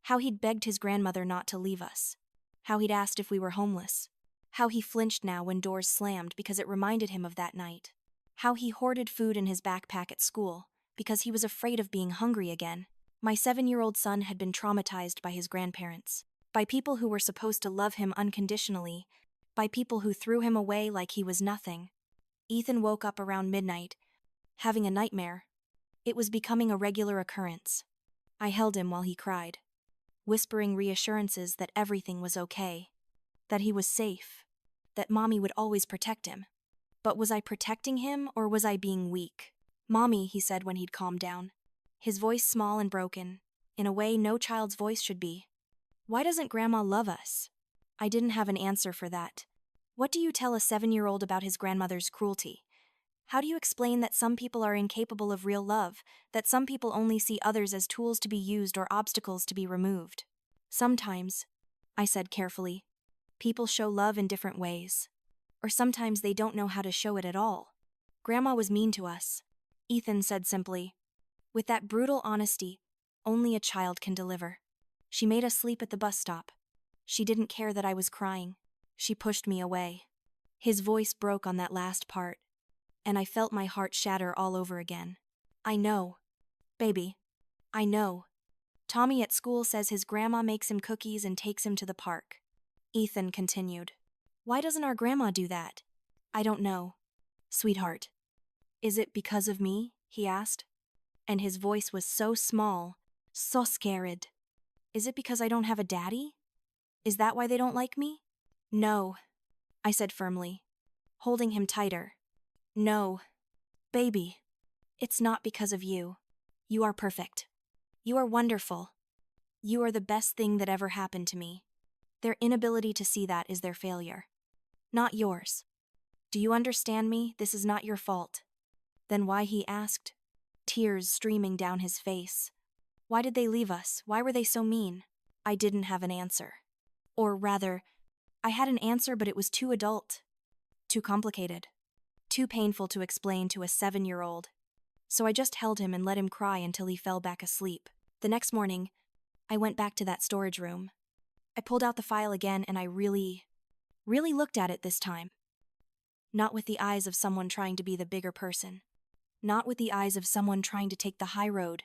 How he'd begged his grandmother not to leave us. How he'd asked if we were homeless. How he flinched now when doors slammed because it reminded him of that night. How he hoarded food in his backpack at school because he was afraid of being hungry again. My 7-year-old son had been traumatized by his grandparents. By people who were supposed to love him unconditionally. By people who threw him away like he was nothing. Ethan woke up around midnight, having a nightmare. It was becoming a regular occurrence. I held him while he cried, whispering reassurances that everything was okay, that he was safe, that Mommy would always protect him. But was I protecting him or was I being weak? Mommy, he said when he'd calmed down, his voice small and broken, in a way no child's voice should be. Why doesn't Grandma love us? I didn't have an answer for that. What do you tell a 7-year-old about his grandmother's cruelty? How do you explain that some people are incapable of real love, that some people only see others as tools to be used or obstacles to be removed? Sometimes, I said carefully, people show love in different ways. Or sometimes they don't know how to show it at all. Grandma was mean to us, Ethan said simply. With that brutal honesty, only a child can deliver. She made us sleep at the bus stop. She didn't care that I was crying. She pushed me away. His voice broke on that last part, and I felt my heart shatter all over again. I know. Baby. I know. Tommy at school says his grandma makes him cookies and takes him to the park. Ethan continued. Why doesn't our grandma do that? I don't know. Sweetheart. Is it because of me? He asked. And his voice was so small, so scared. Is it because I don't have a daddy? Is that why they don't like me? No. I said firmly, holding him tighter. No, baby. It's not because of you. You are perfect. You are wonderful. You are the best thing that ever happened to me. Their inability to see that is their failure. Not yours. Do you understand me? This is not your fault. Then why, he asked, tears streaming down his face. Why did they leave us? Why were they so mean? I didn't have an answer. Or rather, I had an answer, but it was too adult. Too complicated. Too painful to explain to a 7-year-old. So I just held him and let him cry until he fell back asleep. The next morning, I went back to that storage room. I pulled out the file again and I really looked at it this time. Not with the eyes of someone trying to be the bigger person. Not with the eyes of someone trying to take the high road,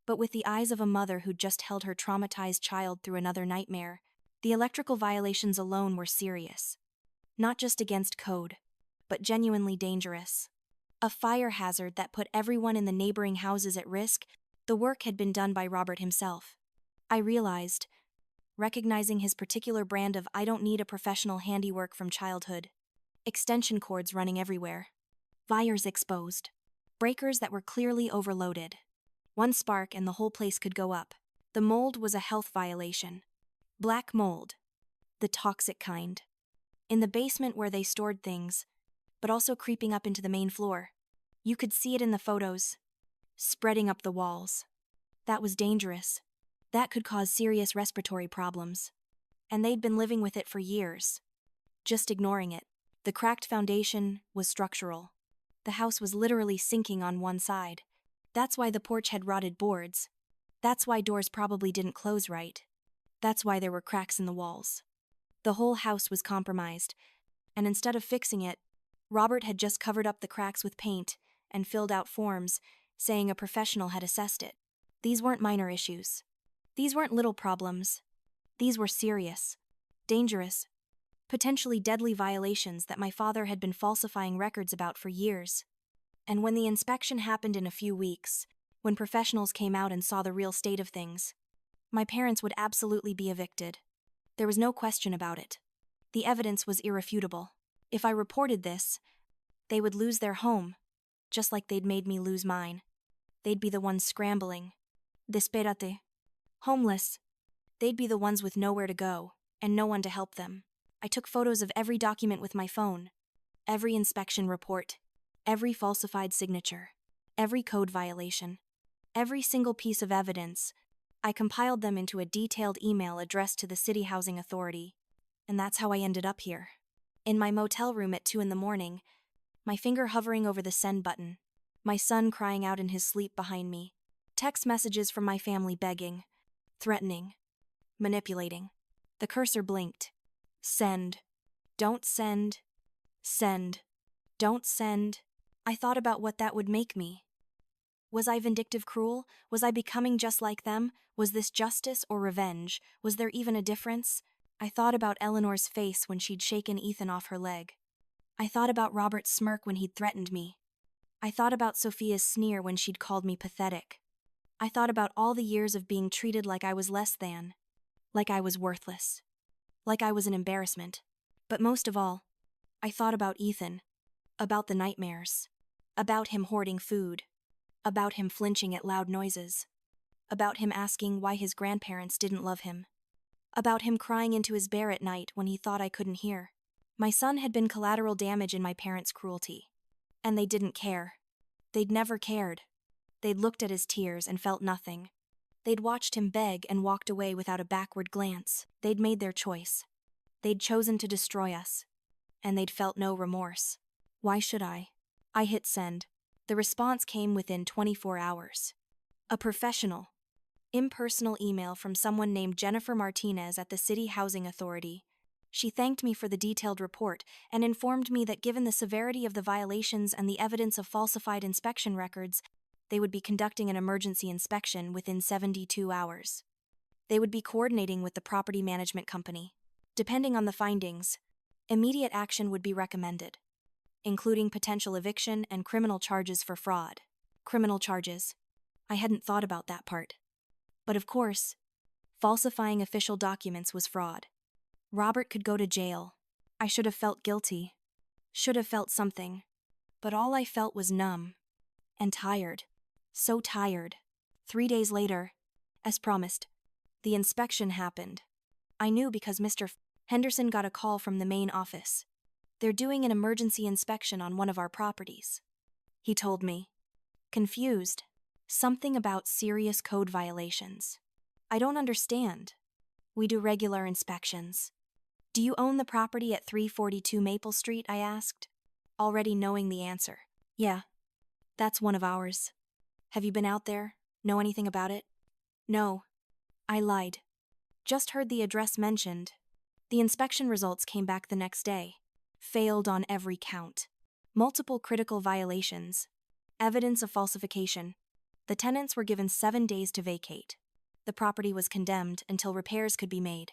but with the eyes of a mother who'd just held her traumatized child through another nightmare. The electrical violations alone were serious. Not just against code, but genuinely dangerous. A fire hazard that put everyone in the neighboring houses at risk. The work had been done by Robert himself. I realized, recognizing his particular brand of I don't need a professional handiwork from childhood. Extension cords running everywhere. Wires exposed. Breakers that were clearly overloaded. One spark and the whole place could go up. The mold was a health violation. Black mold. The toxic kind. In the basement where they stored things, but also creeping up into the main floor. You could see it in the photos. Spreading up the walls. That was dangerous. That could cause serious respiratory problems. And they'd been living with it for years. Just ignoring it. The cracked foundation was structural. The house was literally sinking on one side. That's why the porch had rotted boards. That's why doors probably didn't close right. That's why there were cracks in the walls. The whole house was compromised, and instead of fixing it, Robert had just covered up the cracks with paint and filled out forms, saying a professional had assessed it. These weren't minor issues. These weren't little problems. These were serious, dangerous, potentially deadly violations that my father had been falsifying records about for years. And when the inspection happened in a few weeks, when professionals came out and saw the real state of things, my parents would absolutely be evicted. There was no question about it. The evidence was irrefutable. If I reported this, they would lose their home, just like they'd made me lose mine. They'd be the ones scrambling. Desperate. Homeless. They'd be the ones with nowhere to go, and no one to help them. I took photos of every document with my phone, every inspection report, every falsified signature, every code violation, every single piece of evidence. I compiled them into a detailed email addressed to the City Housing Authority, and that's how I ended up here. In my motel room at 2 a.m, my finger hovering over the send button, my son crying out in his sleep behind me, text messages from my family begging, threatening, manipulating. The cursor blinked. Send. Don't send. Send. Don't send. I thought about what that would make me. Was I vindictive cruel? Was I becoming just like them? Was this justice or revenge? Was there even a difference? I thought about Eleanor's face when she'd shaken Ethan off her leg. I thought about Robert's smirk when he'd threatened me. I thought about Sophia's sneer when she'd called me pathetic. I thought about all the years of being treated like I was less than, like I was worthless, like I was an embarrassment. But most of all, I thought about Ethan, about the nightmares, about him hoarding food, about him flinching at loud noises, about him asking why his grandparents didn't love him, about him crying into his bear at night when he thought I couldn't hear. My son had been collateral damage in my parents' cruelty, and they didn't care. They'd never cared. They'd looked at his tears and felt nothing. They'd watched him beg and walked away without a backward glance. They'd made their choice. They'd chosen to destroy us, and they'd felt no remorse. Why should I? I hit send. The response came within 24 hours. A professional, impersonal email from someone named Jennifer Martinez at the City Housing Authority. She thanked me for the detailed report and informed me that given the severity of the violations and the evidence of falsified inspection records, they would be conducting an emergency inspection within 72 hours. They would be coordinating with the property management company. Depending on the findings, immediate action would be recommended, including potential eviction and criminal charges for fraud. Criminal charges. I hadn't thought about that part. But of course, falsifying official documents was fraud. Robert could go to jail. I should have felt guilty. Should have felt something. But all I felt was numb. And tired. So tired. 3 days later, as promised, the inspection happened. I knew because Mr. Henderson got a call from the main office. They're doing an emergency inspection on one of our properties. He told me. Confused. Something about serious code violations. I don't understand. We do regular inspections. Do you own the property at 342 Maple Street? I asked, already knowing the answer. Yeah, that's one of ours. Have you been out there? Know anything about it? No. I lied. Just heard the address mentioned. The inspection results came back the next day. Failed on every count. Multiple critical violations. Evidence of falsification. The tenants were given 7 days to vacate. The property was condemned until repairs could be made.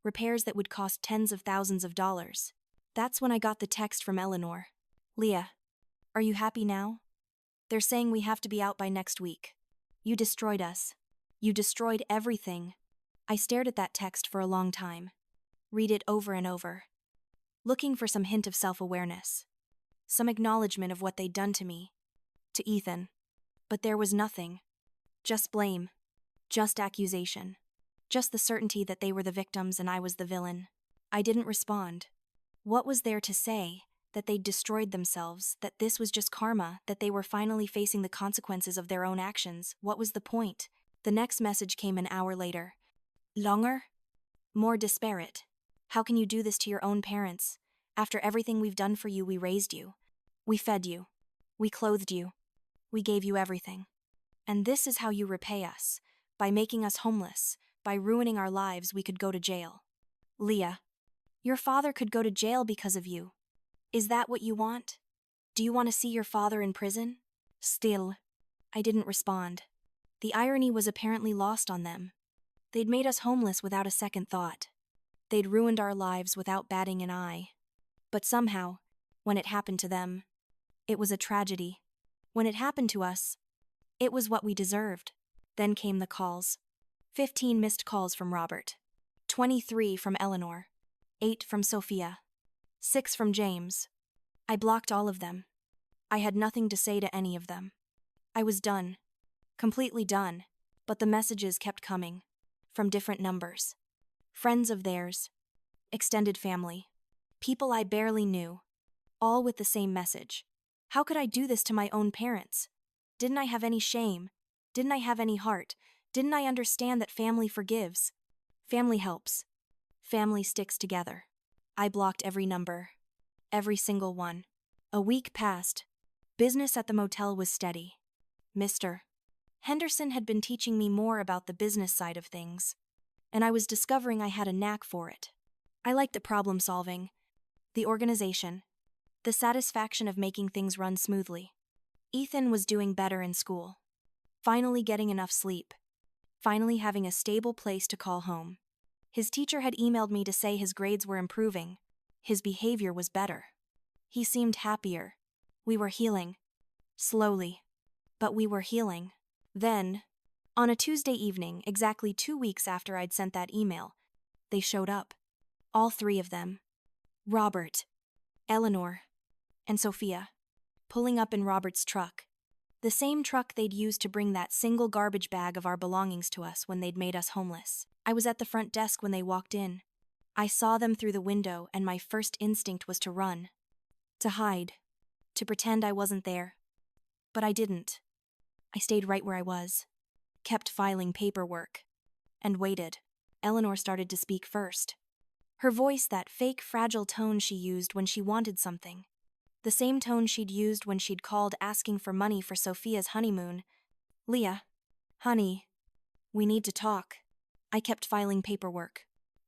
Repairs that would cost tens of thousands of dollars. That's when I got the text from Eleanor. Leah, are you happy now? They're saying we have to be out by next week. You destroyed us. You destroyed everything. I stared at that text for a long time. Read it over and over. Looking for some hint of self-awareness. Some acknowledgement of what they'd done to me. To Ethan. But there was nothing. Just blame. Just accusation. Just the certainty that they were the victims and I was the villain. I didn't respond. What was there to say? That they'd destroyed themselves, that this was just karma, that they were finally facing the consequences of their own actions. What was the point? The next message came an hour later. Longer? More disparate. How can you do this to your own parents? After everything we've done for you, we raised you. We fed you. We clothed you. We gave you everything. And this is how you repay us. By making us homeless. By ruining our lives, we could go to jail. Leah, your father could go to jail because of you. Is that what you want? Do you want to see your father in prison? Still, I didn't respond. The irony was apparently lost on them. They'd made us homeless without a second thought. They'd ruined our lives without batting an eye. But somehow, when it happened to them, it was a tragedy. When it happened to us, it was what we deserved. Then came the calls. 15 missed calls from Robert. 23 from Eleanor. 8 from Sophia. 6 from James. I blocked all of them. I had nothing to say to any of them. I was done. Completely done. But the messages kept coming. From different numbers. Friends of theirs. Extended family. People I barely knew. All with the same message. How could I do this to my own parents? Didn't I have any shame? Didn't I have any heart? Didn't I understand that family forgives? Family helps. Family sticks together. I blocked every number. Every single one. A week passed. Business at the motel was steady. Mr. Henderson had been teaching me more about the business side of things, and I was discovering I had a knack for it. I liked the problem solving, the organization, the satisfaction of making things run smoothly. Ethan was doing better in school. Finally getting enough sleep. Finally having a stable place to call home. His teacher had emailed me to say his grades were improving. His behavior was better. He seemed happier. We were healing. Slowly. But we were healing. Then, on a Tuesday evening, exactly 2 weeks after I'd sent that email, they showed up. All 3 of them. Robert, Eleanor, and Sophia. Pulling up in Robert's truck. The same truck they'd used to bring that single garbage bag of our belongings to us when they'd made us homeless. I was at the front desk when they walked in. I saw them through the window and my first instinct was to run. To hide. To pretend I wasn't there. But I didn't. I stayed right where I was. Kept filing paperwork. And waited. Eleanor started to speak first. Her voice, that fake, fragile tone she used when she wanted something. The same tone she'd used when she'd called asking for money for Sophia's honeymoon. Leah. Honey. We need to talk. I kept filing paperwork.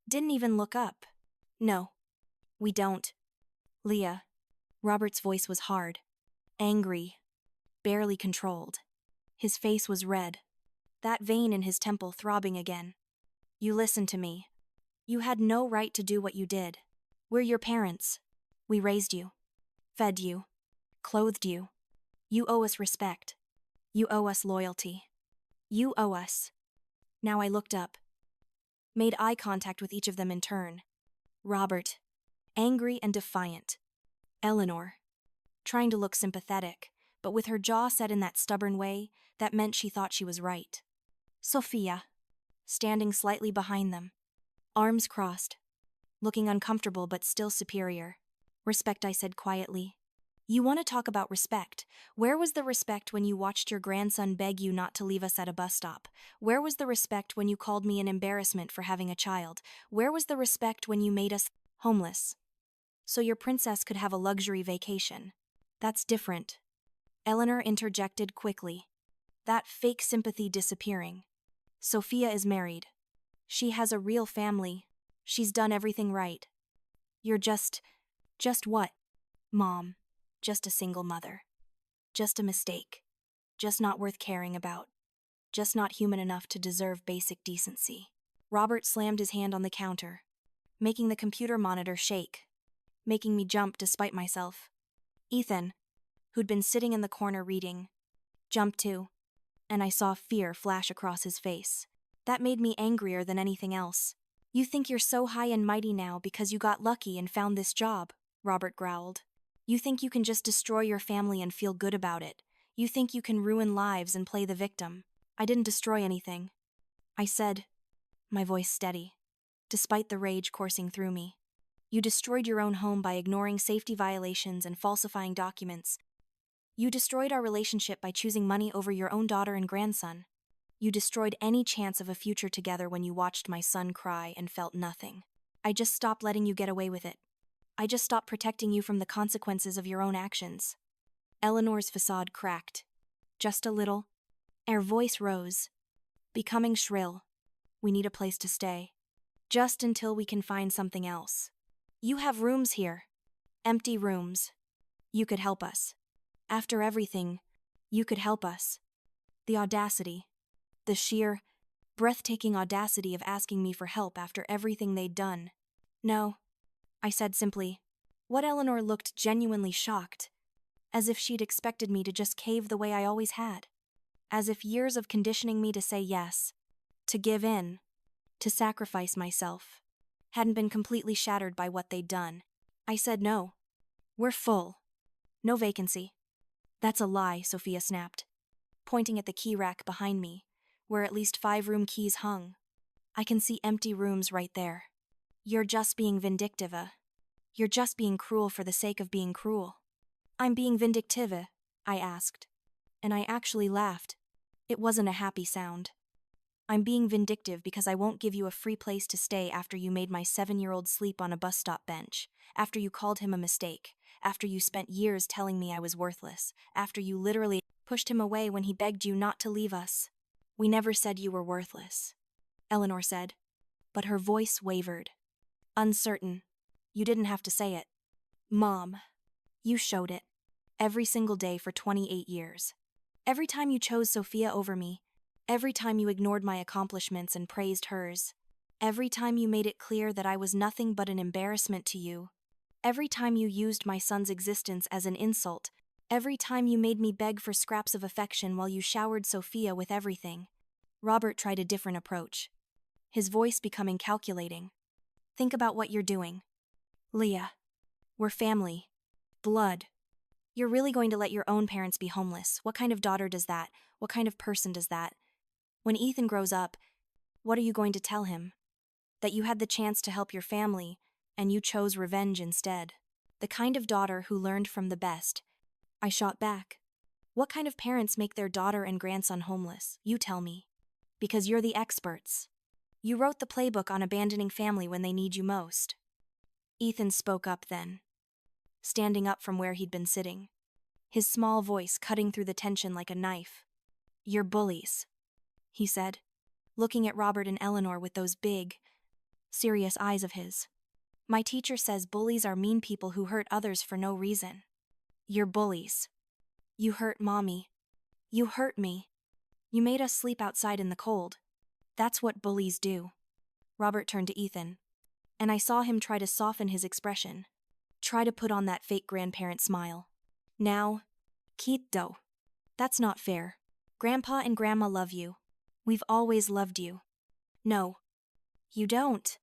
Didn't even look up. No. We don't. Leah. Robert's voice was hard. Angry. Barely controlled. His face was red. That vein in his temple throbbing again. You listened to me. You had no right to do what you did. We're your parents. We raised you. Fed you. Clothed you. You owe us respect. You owe us loyalty. You owe us. Now I looked up. Made eye contact with each of them in turn. Robert. angry and defiant. Eleanor, trying to look sympathetic, but with her jaw set in that stubborn way that meant she thought she was right. Sophia, standing slightly behind them, arms crossed, looking uncomfortable but still superior. Respect, I said quietly. You want to talk about respect? Where was the respect when you watched your grandson beg you not to leave us at a bus stop? Where was the respect when you called me an embarrassment for having a child? Where was the respect when you made us homeless so your princess could have a luxury vacation? That's different. Eleanor interjected quickly, that fake sympathy disappearing. Sophia is married. She has a real family. She's done everything right. You're just what? Mom. Just a single mother. Just a mistake. Just not worth caring about. Just not human enough to deserve basic decency. Robert slammed his hand on the counter, making the computer monitor shake, making me jump despite myself. Ethan, who'd been sitting in the corner reading, jumped too, and I saw fear flash across his face. That made me angrier than anything else. You think you're so high and mighty now because you got lucky and found this job, Robert growled. You think you can just destroy your family and feel good about it. You think you can ruin lives and play the victim. I didn't destroy anything, I said, my voice steady, despite the rage coursing through me. You destroyed your own home by ignoring safety violations and falsifying documents. You destroyed our relationship by choosing money over your own daughter and grandson. You destroyed any chance of a future together when you watched my son cry and felt nothing. I just stopped letting you get away with it. I just stopped protecting you from the consequences of your own actions. Eleanor's facade cracked. Just a little. Her voice rose, becoming shrill. We need a place to stay. Just until we can find something else. You have rooms here. Empty rooms. You could help us. After everything, you could help us. The audacity. The sheer, breathtaking audacity of asking me for help after everything they'd done. No, I said simply. What? Eleanor looked genuinely shocked, as if she'd expected me to just cave the way I always had. As if years of conditioning me to say yes, to give in, to sacrifice myself, hadn't been completely shattered by what they'd done. I said no. We're full. No vacancy. That's a lie, Sophia snapped, pointing at the key rack behind me, where at least 5 room keys hung. I can see empty rooms right there. You're just being vindictive. You're just being cruel for the sake of being cruel. I'm being vindictive, I asked, and I actually laughed. It wasn't a happy sound. I'm being vindictive because I won't give you a free place to stay after you made my 7-year-old sleep on a bus stop bench, after you called him a mistake, after you spent years telling me I was worthless, after you literally pushed him away when he begged you not to leave us. We never said you were worthless, Eleanor said, but her voice wavered. Uncertain. You didn't have to say it. Mom, you showed it. Every single day for 28 years. Every time you chose Sophia over me, every time you ignored my accomplishments and praised hers, every time you made it clear that I was nothing but an embarrassment to you, every time you used my son's existence as an insult, every time you made me beg for scraps of affection while you showered Sophia with everything. Robert tried a different approach, his voice becoming calculating. Think about what you're doing. Leah, we're family. Blood. You're really going to let your own parents be homeless? What kind of daughter does that? What kind of person does that? When Ethan grows up, what are you going to tell him? That you had the chance to help your family, and you chose revenge instead. The kind of daughter who learned from the best. I shot back. What kind of parents make their daughter and grandson homeless? You tell me. Because you're the experts. You wrote the playbook on abandoning family when they need you most. Ethan spoke up then, standing up from where he'd been sitting, his small voice cutting through the tension like a knife. You're bullies, he said, looking at Robert and Eleanor with those big, serious eyes of his. My teacher says bullies are mean people who hurt others for no reason. You're bullies. You hurt Mommy. You hurt me. You made us sleep outside in the cold. That's what bullies do. Robert turned to Ethan, and I saw him try to soften his expression, try to put on that fake grandparent smile. Now, Keith, that's not fair. Grandpa and Grandma love you. We've always loved you. No, you don't.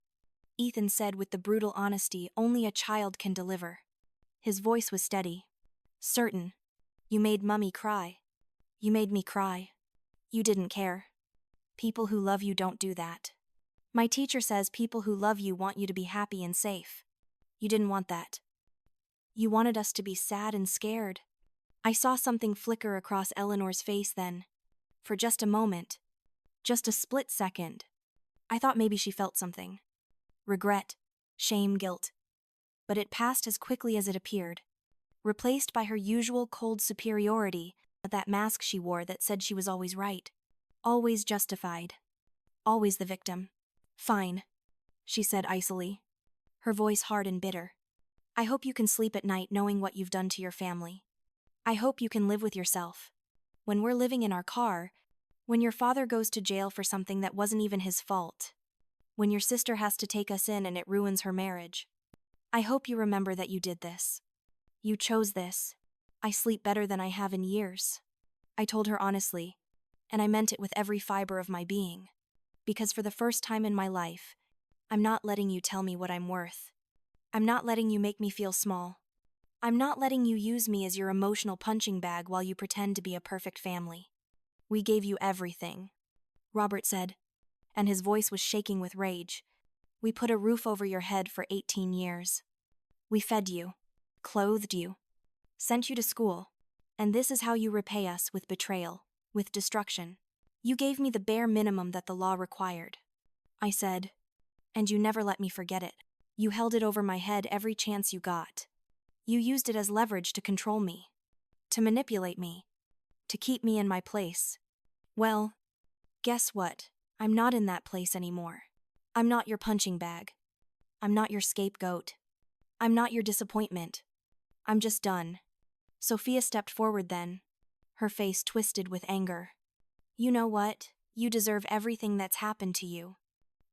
Ethan said with the brutal honesty only a child can deliver. His voice was steady. Certain. You made Mummy cry. You made me cry. You didn't care. People who love you don't do that. My teacher says people who love you want you to be happy and safe. You didn't want that. You wanted us to be sad and scared. I saw something flicker across Eleanor's face then. For just a moment. Just a split second. I thought maybe she felt something. Regret, shame, guilt. But it passed as quickly as it appeared. Replaced by her usual cold superiority, that mask she wore that said she was always right. Always justified. Always the victim. Fine, she said icily. Her voice hard and bitter. I hope you can sleep at night knowing what you've done to your family. I hope you can live with yourself. When we're living in our car, when your father goes to jail for something that wasn't even his fault, when your sister has to take us in and it ruins her marriage. I hope you remember that you did this. You chose this. I sleep better than I have in years. I told her honestly, and I meant it with every fiber of my being. Because for the first time in my life, I'm not letting you tell me what I'm worth. I'm not letting you make me feel small. I'm not letting you use me as your emotional punching bag while you pretend to be a perfect family. We gave you everything, Robert said, and his voice was shaking with rage. We put a roof over your head for 18 years. We fed you, clothed you, sent you to school, and this is how you repay us with betrayal, with destruction. You gave me the bare minimum that the law required. I said, and you never let me forget it. You held it over my head every chance you got. You used it as leverage to control me, to manipulate me, to keep me in my place. Well, guess what? I'm not in that place anymore. I'm not your punching bag. I'm not your scapegoat. I'm not your disappointment. I'm just done. Sophia stepped forward then, her face twisted with anger. You know what? You deserve everything that's happened to you.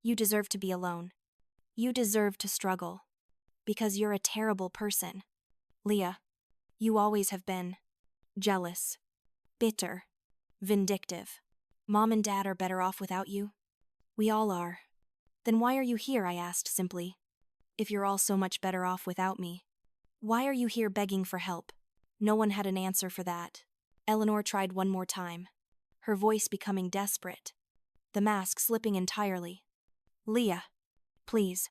You deserve to be alone. You deserve to struggle. Because you're a terrible person. Leah, you always have been. Jealous. Bitter. Vindictive. Mom and Dad are better off without you. We all are. Then why are you here, I asked simply. If you're all so much better off without me. Why are you here begging for help? No one had an answer for that. Eleanor tried one more time, her voice becoming desperate, the mask slipping entirely. Leah, please.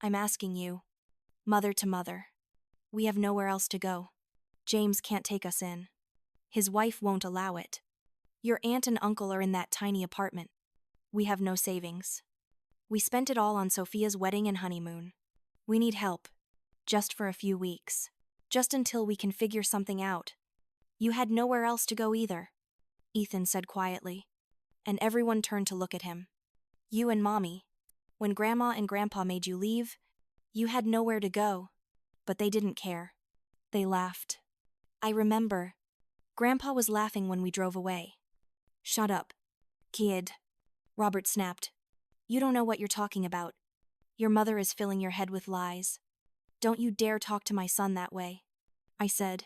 I'm asking you. Mother to mother. We have nowhere else to go. James can't take us in. His wife won't allow it. Your aunt and uncle are in that tiny apartment. We have no savings. We spent it all on Sophia's wedding and honeymoon. We need help. Just for a few weeks. Just until we can figure something out. You had nowhere else to go either, Ethan said quietly. And everyone turned to look at him. You and Mommy. When Grandma and Grandpa made you leave, you had nowhere to go. But they didn't care. They laughed. I remember. Grandpa was laughing when we drove away. Shut up, kid, Robert snapped. You don't know what you're talking about. Your mother is filling your head with lies. Don't you dare talk to my son that way, I said,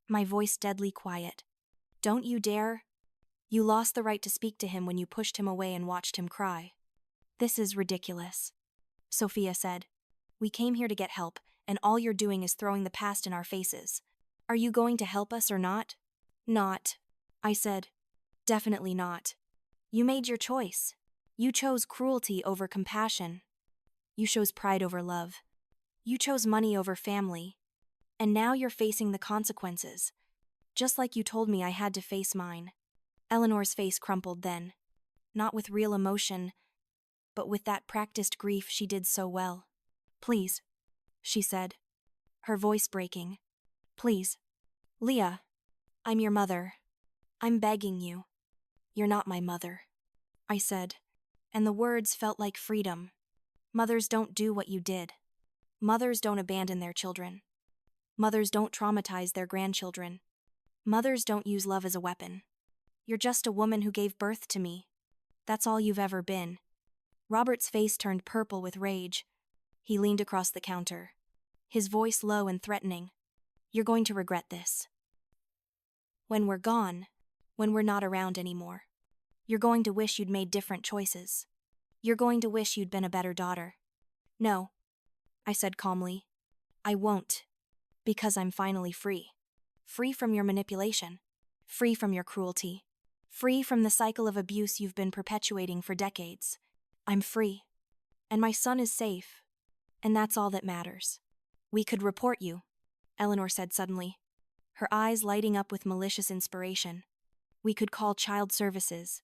my voice deadly quiet. Don't you dare. You lost the right to speak to him when you pushed him away and watched him cry. This is ridiculous, Sophia said. We came here to get help, and all you're doing is throwing the past in our faces. Are you going to help us or not? Not, I said. Definitely not. You made your choice. You chose cruelty over compassion. You chose pride over love. You chose money over family. And now you're facing the consequences. Just like you told me I had to face mine. Eleanor's face crumpled then. Not with real emotion, but with that practiced grief she did so well. Please, she said, her voice breaking. Please. Leah, I'm your mother. I'm begging you. You're not my mother, I said, and the words felt like freedom. Mothers don't do what you did. Mothers don't abandon their children. Mothers don't traumatize their grandchildren. Mothers don't use love as a weapon. You're just a woman who gave birth to me. That's all you've ever been. Robert's face turned purple with rage. He leaned across the counter, his voice low and threatening. You're going to regret this. When we're gone, when we're not around anymore, you're going to wish you'd made different choices. You're going to wish you'd been a better daughter. No, I said calmly. I won't. Because I'm finally free. Free from your manipulation. Free from your cruelty. Free from the cycle of abuse you've been perpetuating for decades. I'm free. And my son is safe. And that's all that matters. We could report you, Eleanor said suddenly, her eyes lighting up with malicious inspiration. We could call child services.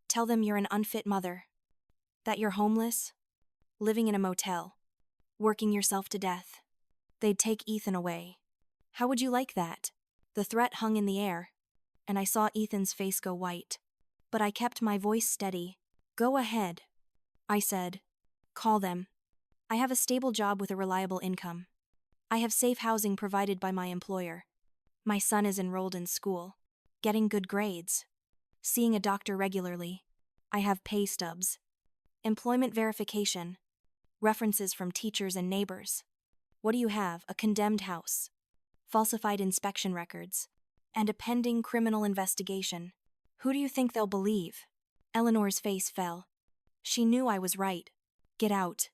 Tell them you're an unfit mother. That you're homeless, living in a motel, working yourself to death. They'd take Ethan away. How would you like that? The threat hung in the air, and I saw Ethan's face go white. But I kept my voice steady. Go ahead, I said. Call them. I have a stable job with a reliable income. I have safe housing provided by my employer. My son is enrolled in school, getting good grades, seeing a doctor regularly. I have pay stubs, employment verification, references from teachers and neighbors. What do you have? A condemned house, falsified inspection records, and a pending criminal investigation. Who do you think they'll believe? Eleanor's face fell. She knew I was right. Get out,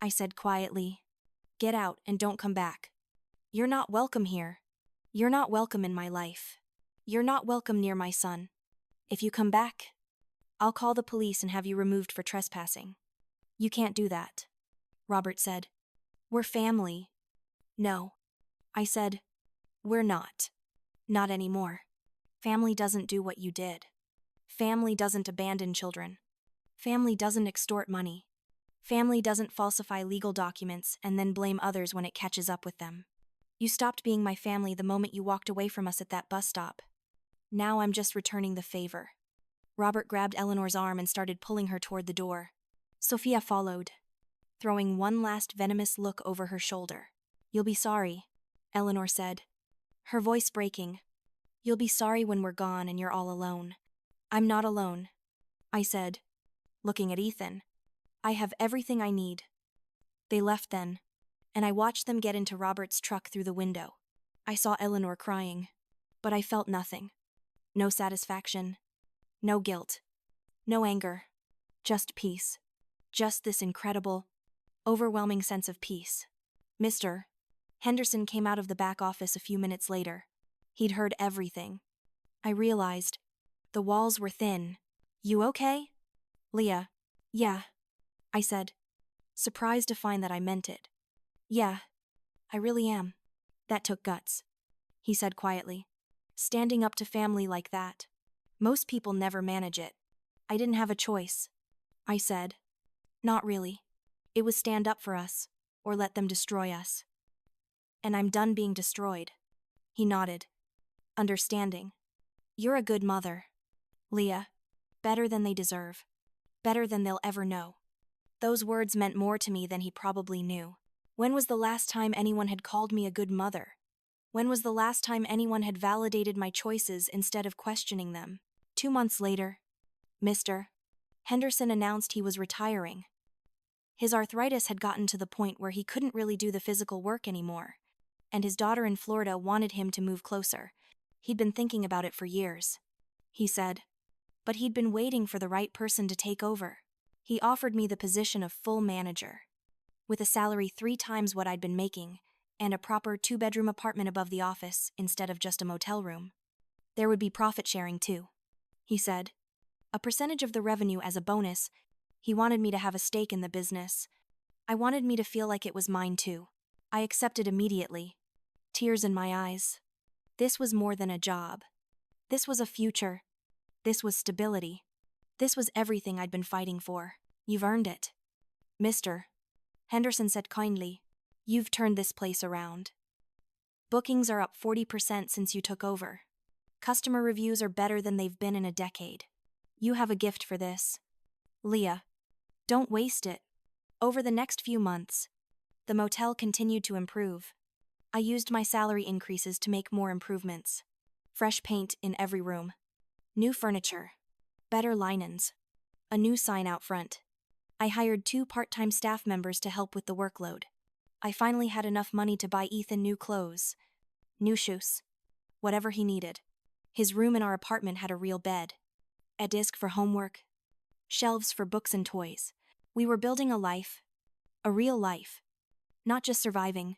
I said quietly. Get out and don't come back. You're not welcome here. You're not welcome in my life. You're not welcome near my son. If you come back, I'll call the police and have you removed for trespassing. You can't do that, Robert said. We're family. No, I said. We're not. Not anymore. Family doesn't do what you did. Family doesn't abandon children. Family doesn't extort money. Family doesn't falsify legal documents and then blame others when it catches up with them. You stopped being my family the moment you walked away from us at that bus stop. Now I'm just returning the favor. Robert grabbed Eleanor's arm and started pulling her toward the door. Sophia followed, throwing one last venomous look over her shoulder. You'll be sorry, Eleanor said, her voice breaking. You'll be sorry when we're gone and you're all alone. I'm not alone, I said, looking at Ethan. I have everything I need. They left then, and I watched them get into Robert's truck through the window. I saw Eleanor crying, but I felt nothing. No satisfaction, no guilt, no anger, just peace. Just this incredible, overwhelming sense of peace. Mr. Henderson came out of the back office a few minutes later. He'd heard everything. I realized. The walls were thin. You okay? Leah. Yeah, I said, surprised to find that I meant it. Yeah, I really am. That took guts, he said quietly. Standing up to family like that. Most people never manage it. I didn't have a choice, I said. Not really. It was stand up for us, or let them destroy us. And I'm done being destroyed. He nodded, understanding. You're a good mother, Leah. Better than they deserve. Better than they'll ever know. Those words meant more to me than he probably knew. When was the last time anyone had called me a good mother? When was the last time anyone had validated my choices instead of questioning them? 2 months later, Mr. Henderson announced he was retiring. His arthritis had gotten to the point where he couldn't really do the physical work anymore, and his daughter in Florida wanted him to move closer. He'd been thinking about it for years, he said, but he'd been waiting for the right person to take over. He offered me the position of full manager, with a salary 3 times what I'd been making, and a proper 2-bedroom apartment above the office instead of just a motel room. There would be profit sharing too, he said. A percentage of the revenue as a bonus. He wanted me to have a stake in the business. I wanted me to feel like it was mine too. I accepted immediately, tears in my eyes. This was more than a job. This was a future. This was stability. This was everything I'd been fighting for. You've earned it, Mr. Henderson said kindly. You've turned this place around. Bookings are up 40% since you took over. Customer reviews are better than they've been in a decade. You have a gift for this. Leah, don't waste it. Over the next few months, the motel continued to improve. I used my salary increases to make more improvements. Fresh paint in every room. New furniture. Better linens. A new sign out front. I hired 2 part-time staff members to help with the workload. I finally had enough money to buy Ethan new clothes. New shoes. Whatever he needed. His room in our apartment had a real bed. A desk for homework. Shelves for books and toys. We were building a life. A real life. Not just surviving,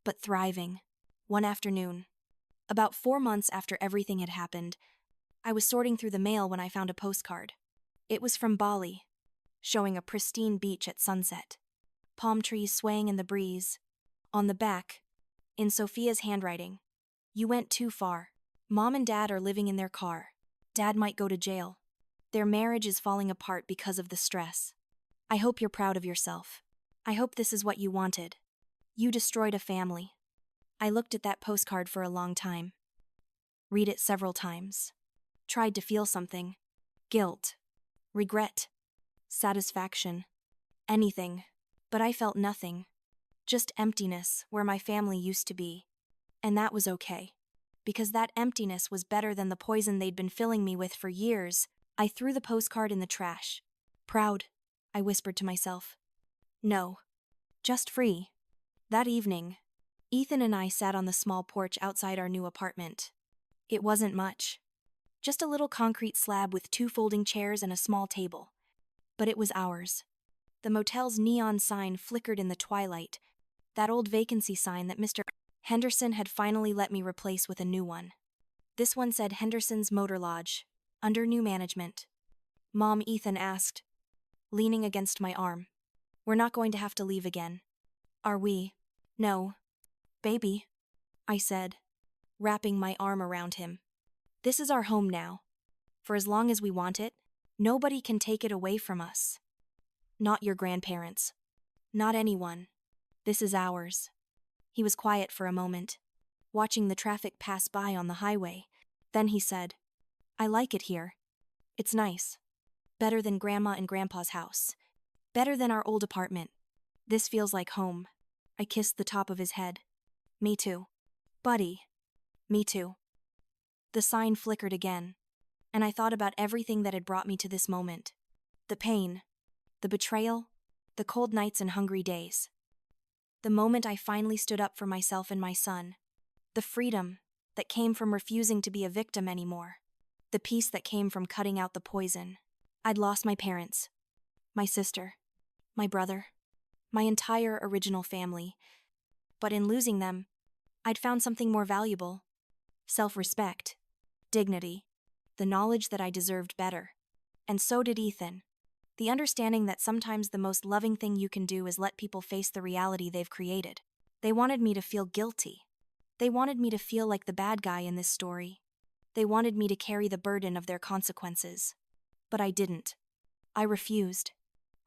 but thriving. One afternoon, about 4 months after everything had happened, I was sorting through the mail when I found a postcard. It was from Bali, showing a pristine beach at sunset. Palm trees swaying in the breeze. On the back, in Sophia's handwriting, "You went too far. Mom and Dad are living in their car. Dad might go to jail. Their marriage is falling apart because of the stress. I hope you're proud of yourself. I hope this is what you wanted. You destroyed a family." I looked at that postcard for a long time. Read it several times. Tried to feel something. Guilt. Regret. Satisfaction. Anything. But I felt nothing. Just emptiness where my family used to be. And that was okay. Because that emptiness was better than the poison they'd been filling me with for years. I threw the postcard in the trash. Proud, I whispered to myself. No. Just free. That evening, Ethan and I sat on the small porch outside our new apartment. It wasn't much. Just a little concrete slab with 2 folding chairs and a small table. But it was ours. The motel's neon sign flickered in the twilight, that old vacancy sign that Mr. Henderson had finally let me replace with a new one. This one said Henderson's Motor Lodge, under new management. Mom, Ethan asked, leaning against my arm. We're not going to have to leave again, are we? No. Baby, I said, wrapping my arm around him. This is our home now. For as long as we want it, nobody can take it away from us. Not your grandparents. Not anyone. This is ours. He was quiet for a moment, watching the traffic pass by on the highway. Then he said, I like it here. It's nice. Better than Grandma and Grandpa's house. Better than our old apartment. This feels like home. I kissed the top of his head. Me too. Buddy. Me too. The sign flickered again, and I thought about everything that had brought me to this moment. The pain. The betrayal. The cold nights and hungry days. The moment I finally stood up for myself and my son. The freedom that came from refusing to be a victim anymore. The peace that came from cutting out the poison. I'd lost my parents. My sister. My brother. My entire original family. But in losing them, I'd found something more valuable. Self-respect. Dignity. The knowledge that I deserved better. And so did Ethan. The understanding that sometimes the most loving thing you can do is let people face the reality they've created. They wanted me to feel guilty. They wanted me to feel like the bad guy in this story. They wanted me to carry the burden of their consequences. But I didn't. I refused.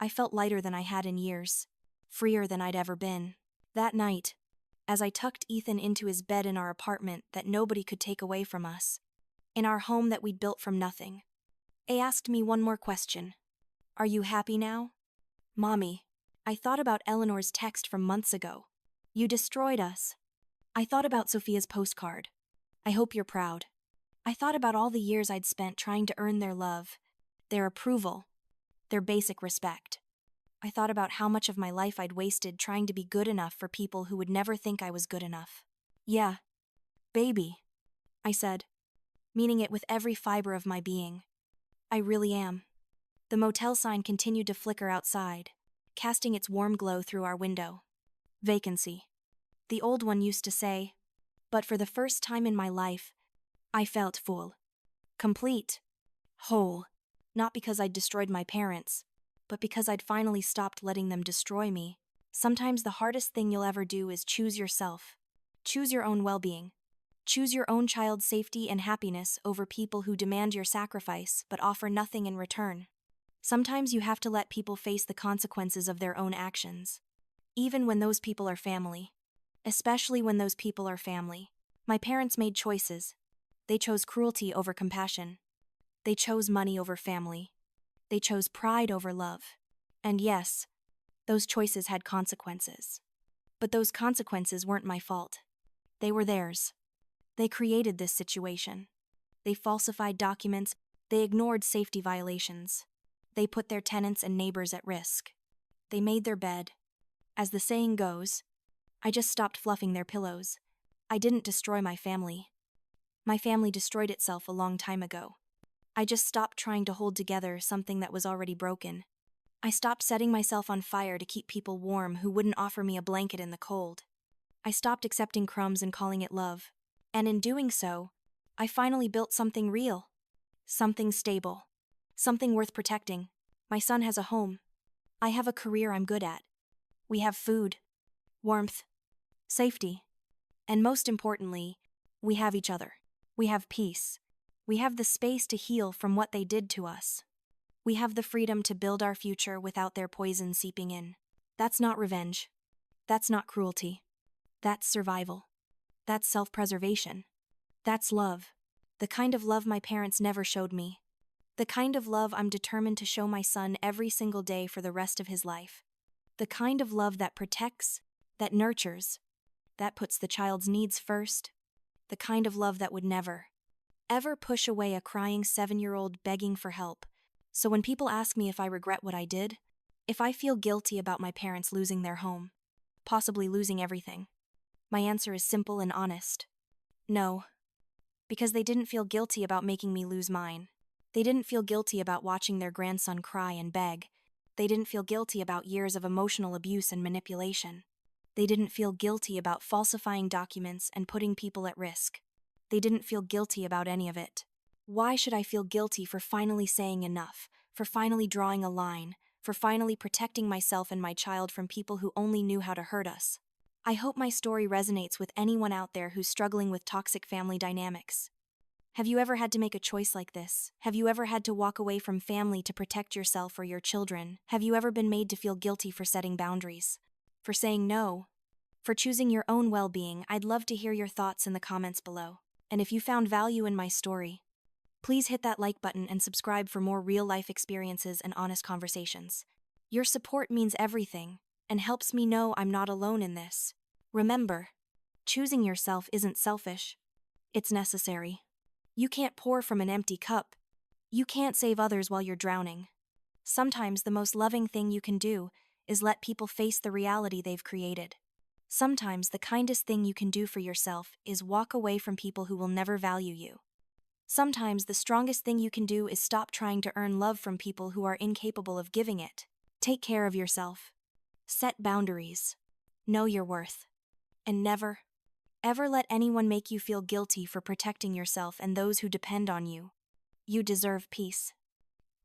I felt lighter than I had in years. Freer than I'd ever been. That night, as I tucked Ethan into his bed in our apartment that nobody could take away from us, in our home that we'd built from nothing, he asked me one more question. Are you happy now? Mommy, I thought about Eleanor's text from months ago. You destroyed us. I thought about Sophia's postcard. I hope you're proud. I thought about all the years I'd spent trying to earn their love, their approval, their basic respect. I thought about how much of my life I'd wasted trying to be good enough for people who would never think I was good enough. Yeah, baby, I said, meaning it with every fiber of my being. I really am. The motel sign continued to flicker outside, casting its warm glow through our window. Vacancy. The old one used to say, but for the first time in my life, I felt full. Complete. Whole. Not because I'd destroyed my parents, but because I'd finally stopped letting them destroy me. Sometimes the hardest thing you'll ever do is choose yourself. Choose your own well-being. Choose your own child's safety and happiness over people who demand your sacrifice but offer nothing in return. Sometimes you have to let people face the consequences of their own actions, even when those people are family. Especially when those people are family. My parents made choices. They chose cruelty over compassion. They chose money over family. They chose pride over love. And yes, those choices had consequences. But those consequences weren't my fault. They were theirs. They created this situation. They falsified documents. They ignored safety violations. They put their tenants and neighbors at risk. They made their bed. As the saying goes, I just stopped fluffing their pillows. I didn't destroy my family. My family destroyed itself a long time ago. I just stopped trying to hold together something that was already broken. I stopped setting myself on fire to keep people warm who wouldn't offer me a blanket in the cold. I stopped accepting crumbs and calling it love. And in doing so, I finally built something real. Something stable. Something worth protecting. My son has a home. I have a career I'm good at. We have food, warmth, safety. And most importantly, we have each other. We have peace. We have the space to heal from what they did to us. We have the freedom to build our future without their poison seeping in. That's not revenge. That's not cruelty. That's survival. That's self-preservation. That's love. The kind of love my parents never showed me. The kind of love I'm determined to show my son every single day for the rest of his life. The kind of love that protects, that nurtures, that puts the child's needs first. The kind of love that would never, ever push away a crying 7-year-old begging for help. So when people ask me if I regret what I did, if I feel guilty about my parents losing their home, possibly losing everything, my answer is simple and honest. No. Because they didn't feel guilty about making me lose mine. They didn't feel guilty about watching their grandson cry and beg. They didn't feel guilty about years of emotional abuse and manipulation. They didn't feel guilty about falsifying documents and putting people at risk. They didn't feel guilty about any of it. Why should I feel guilty for finally saying enough, for finally drawing a line, for finally protecting myself and my child from people who only knew how to hurt us? I hope my story resonates with anyone out there who's struggling with toxic family dynamics. Have you ever had to make a choice like this? Have you ever had to walk away from family to protect yourself or your children? Have you ever been made to feel guilty for setting boundaries? For saying no? For choosing your own well-being? I'd love to hear your thoughts in the comments below. And if you found value in my story, please hit that like button and subscribe for more real-life experiences and honest conversations. Your support means everything and helps me know I'm not alone in this. Remember, choosing yourself isn't selfish. It's necessary. You can't pour from an empty cup. You can't save others while you're drowning. Sometimes the most loving thing you can do is let people face the reality they've created. Sometimes the kindest thing you can do for yourself is walk away from people who will never value you. Sometimes the strongest thing you can do is stop trying to earn love from people who are incapable of giving it. Take care of yourself. Set boundaries. Know your worth. And never, ever let anyone make you feel guilty for protecting yourself and those who depend on you. You deserve peace.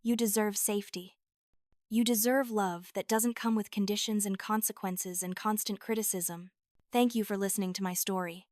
You deserve safety. You deserve love that doesn't come with conditions and consequences and constant criticism. Thank you for listening to my story.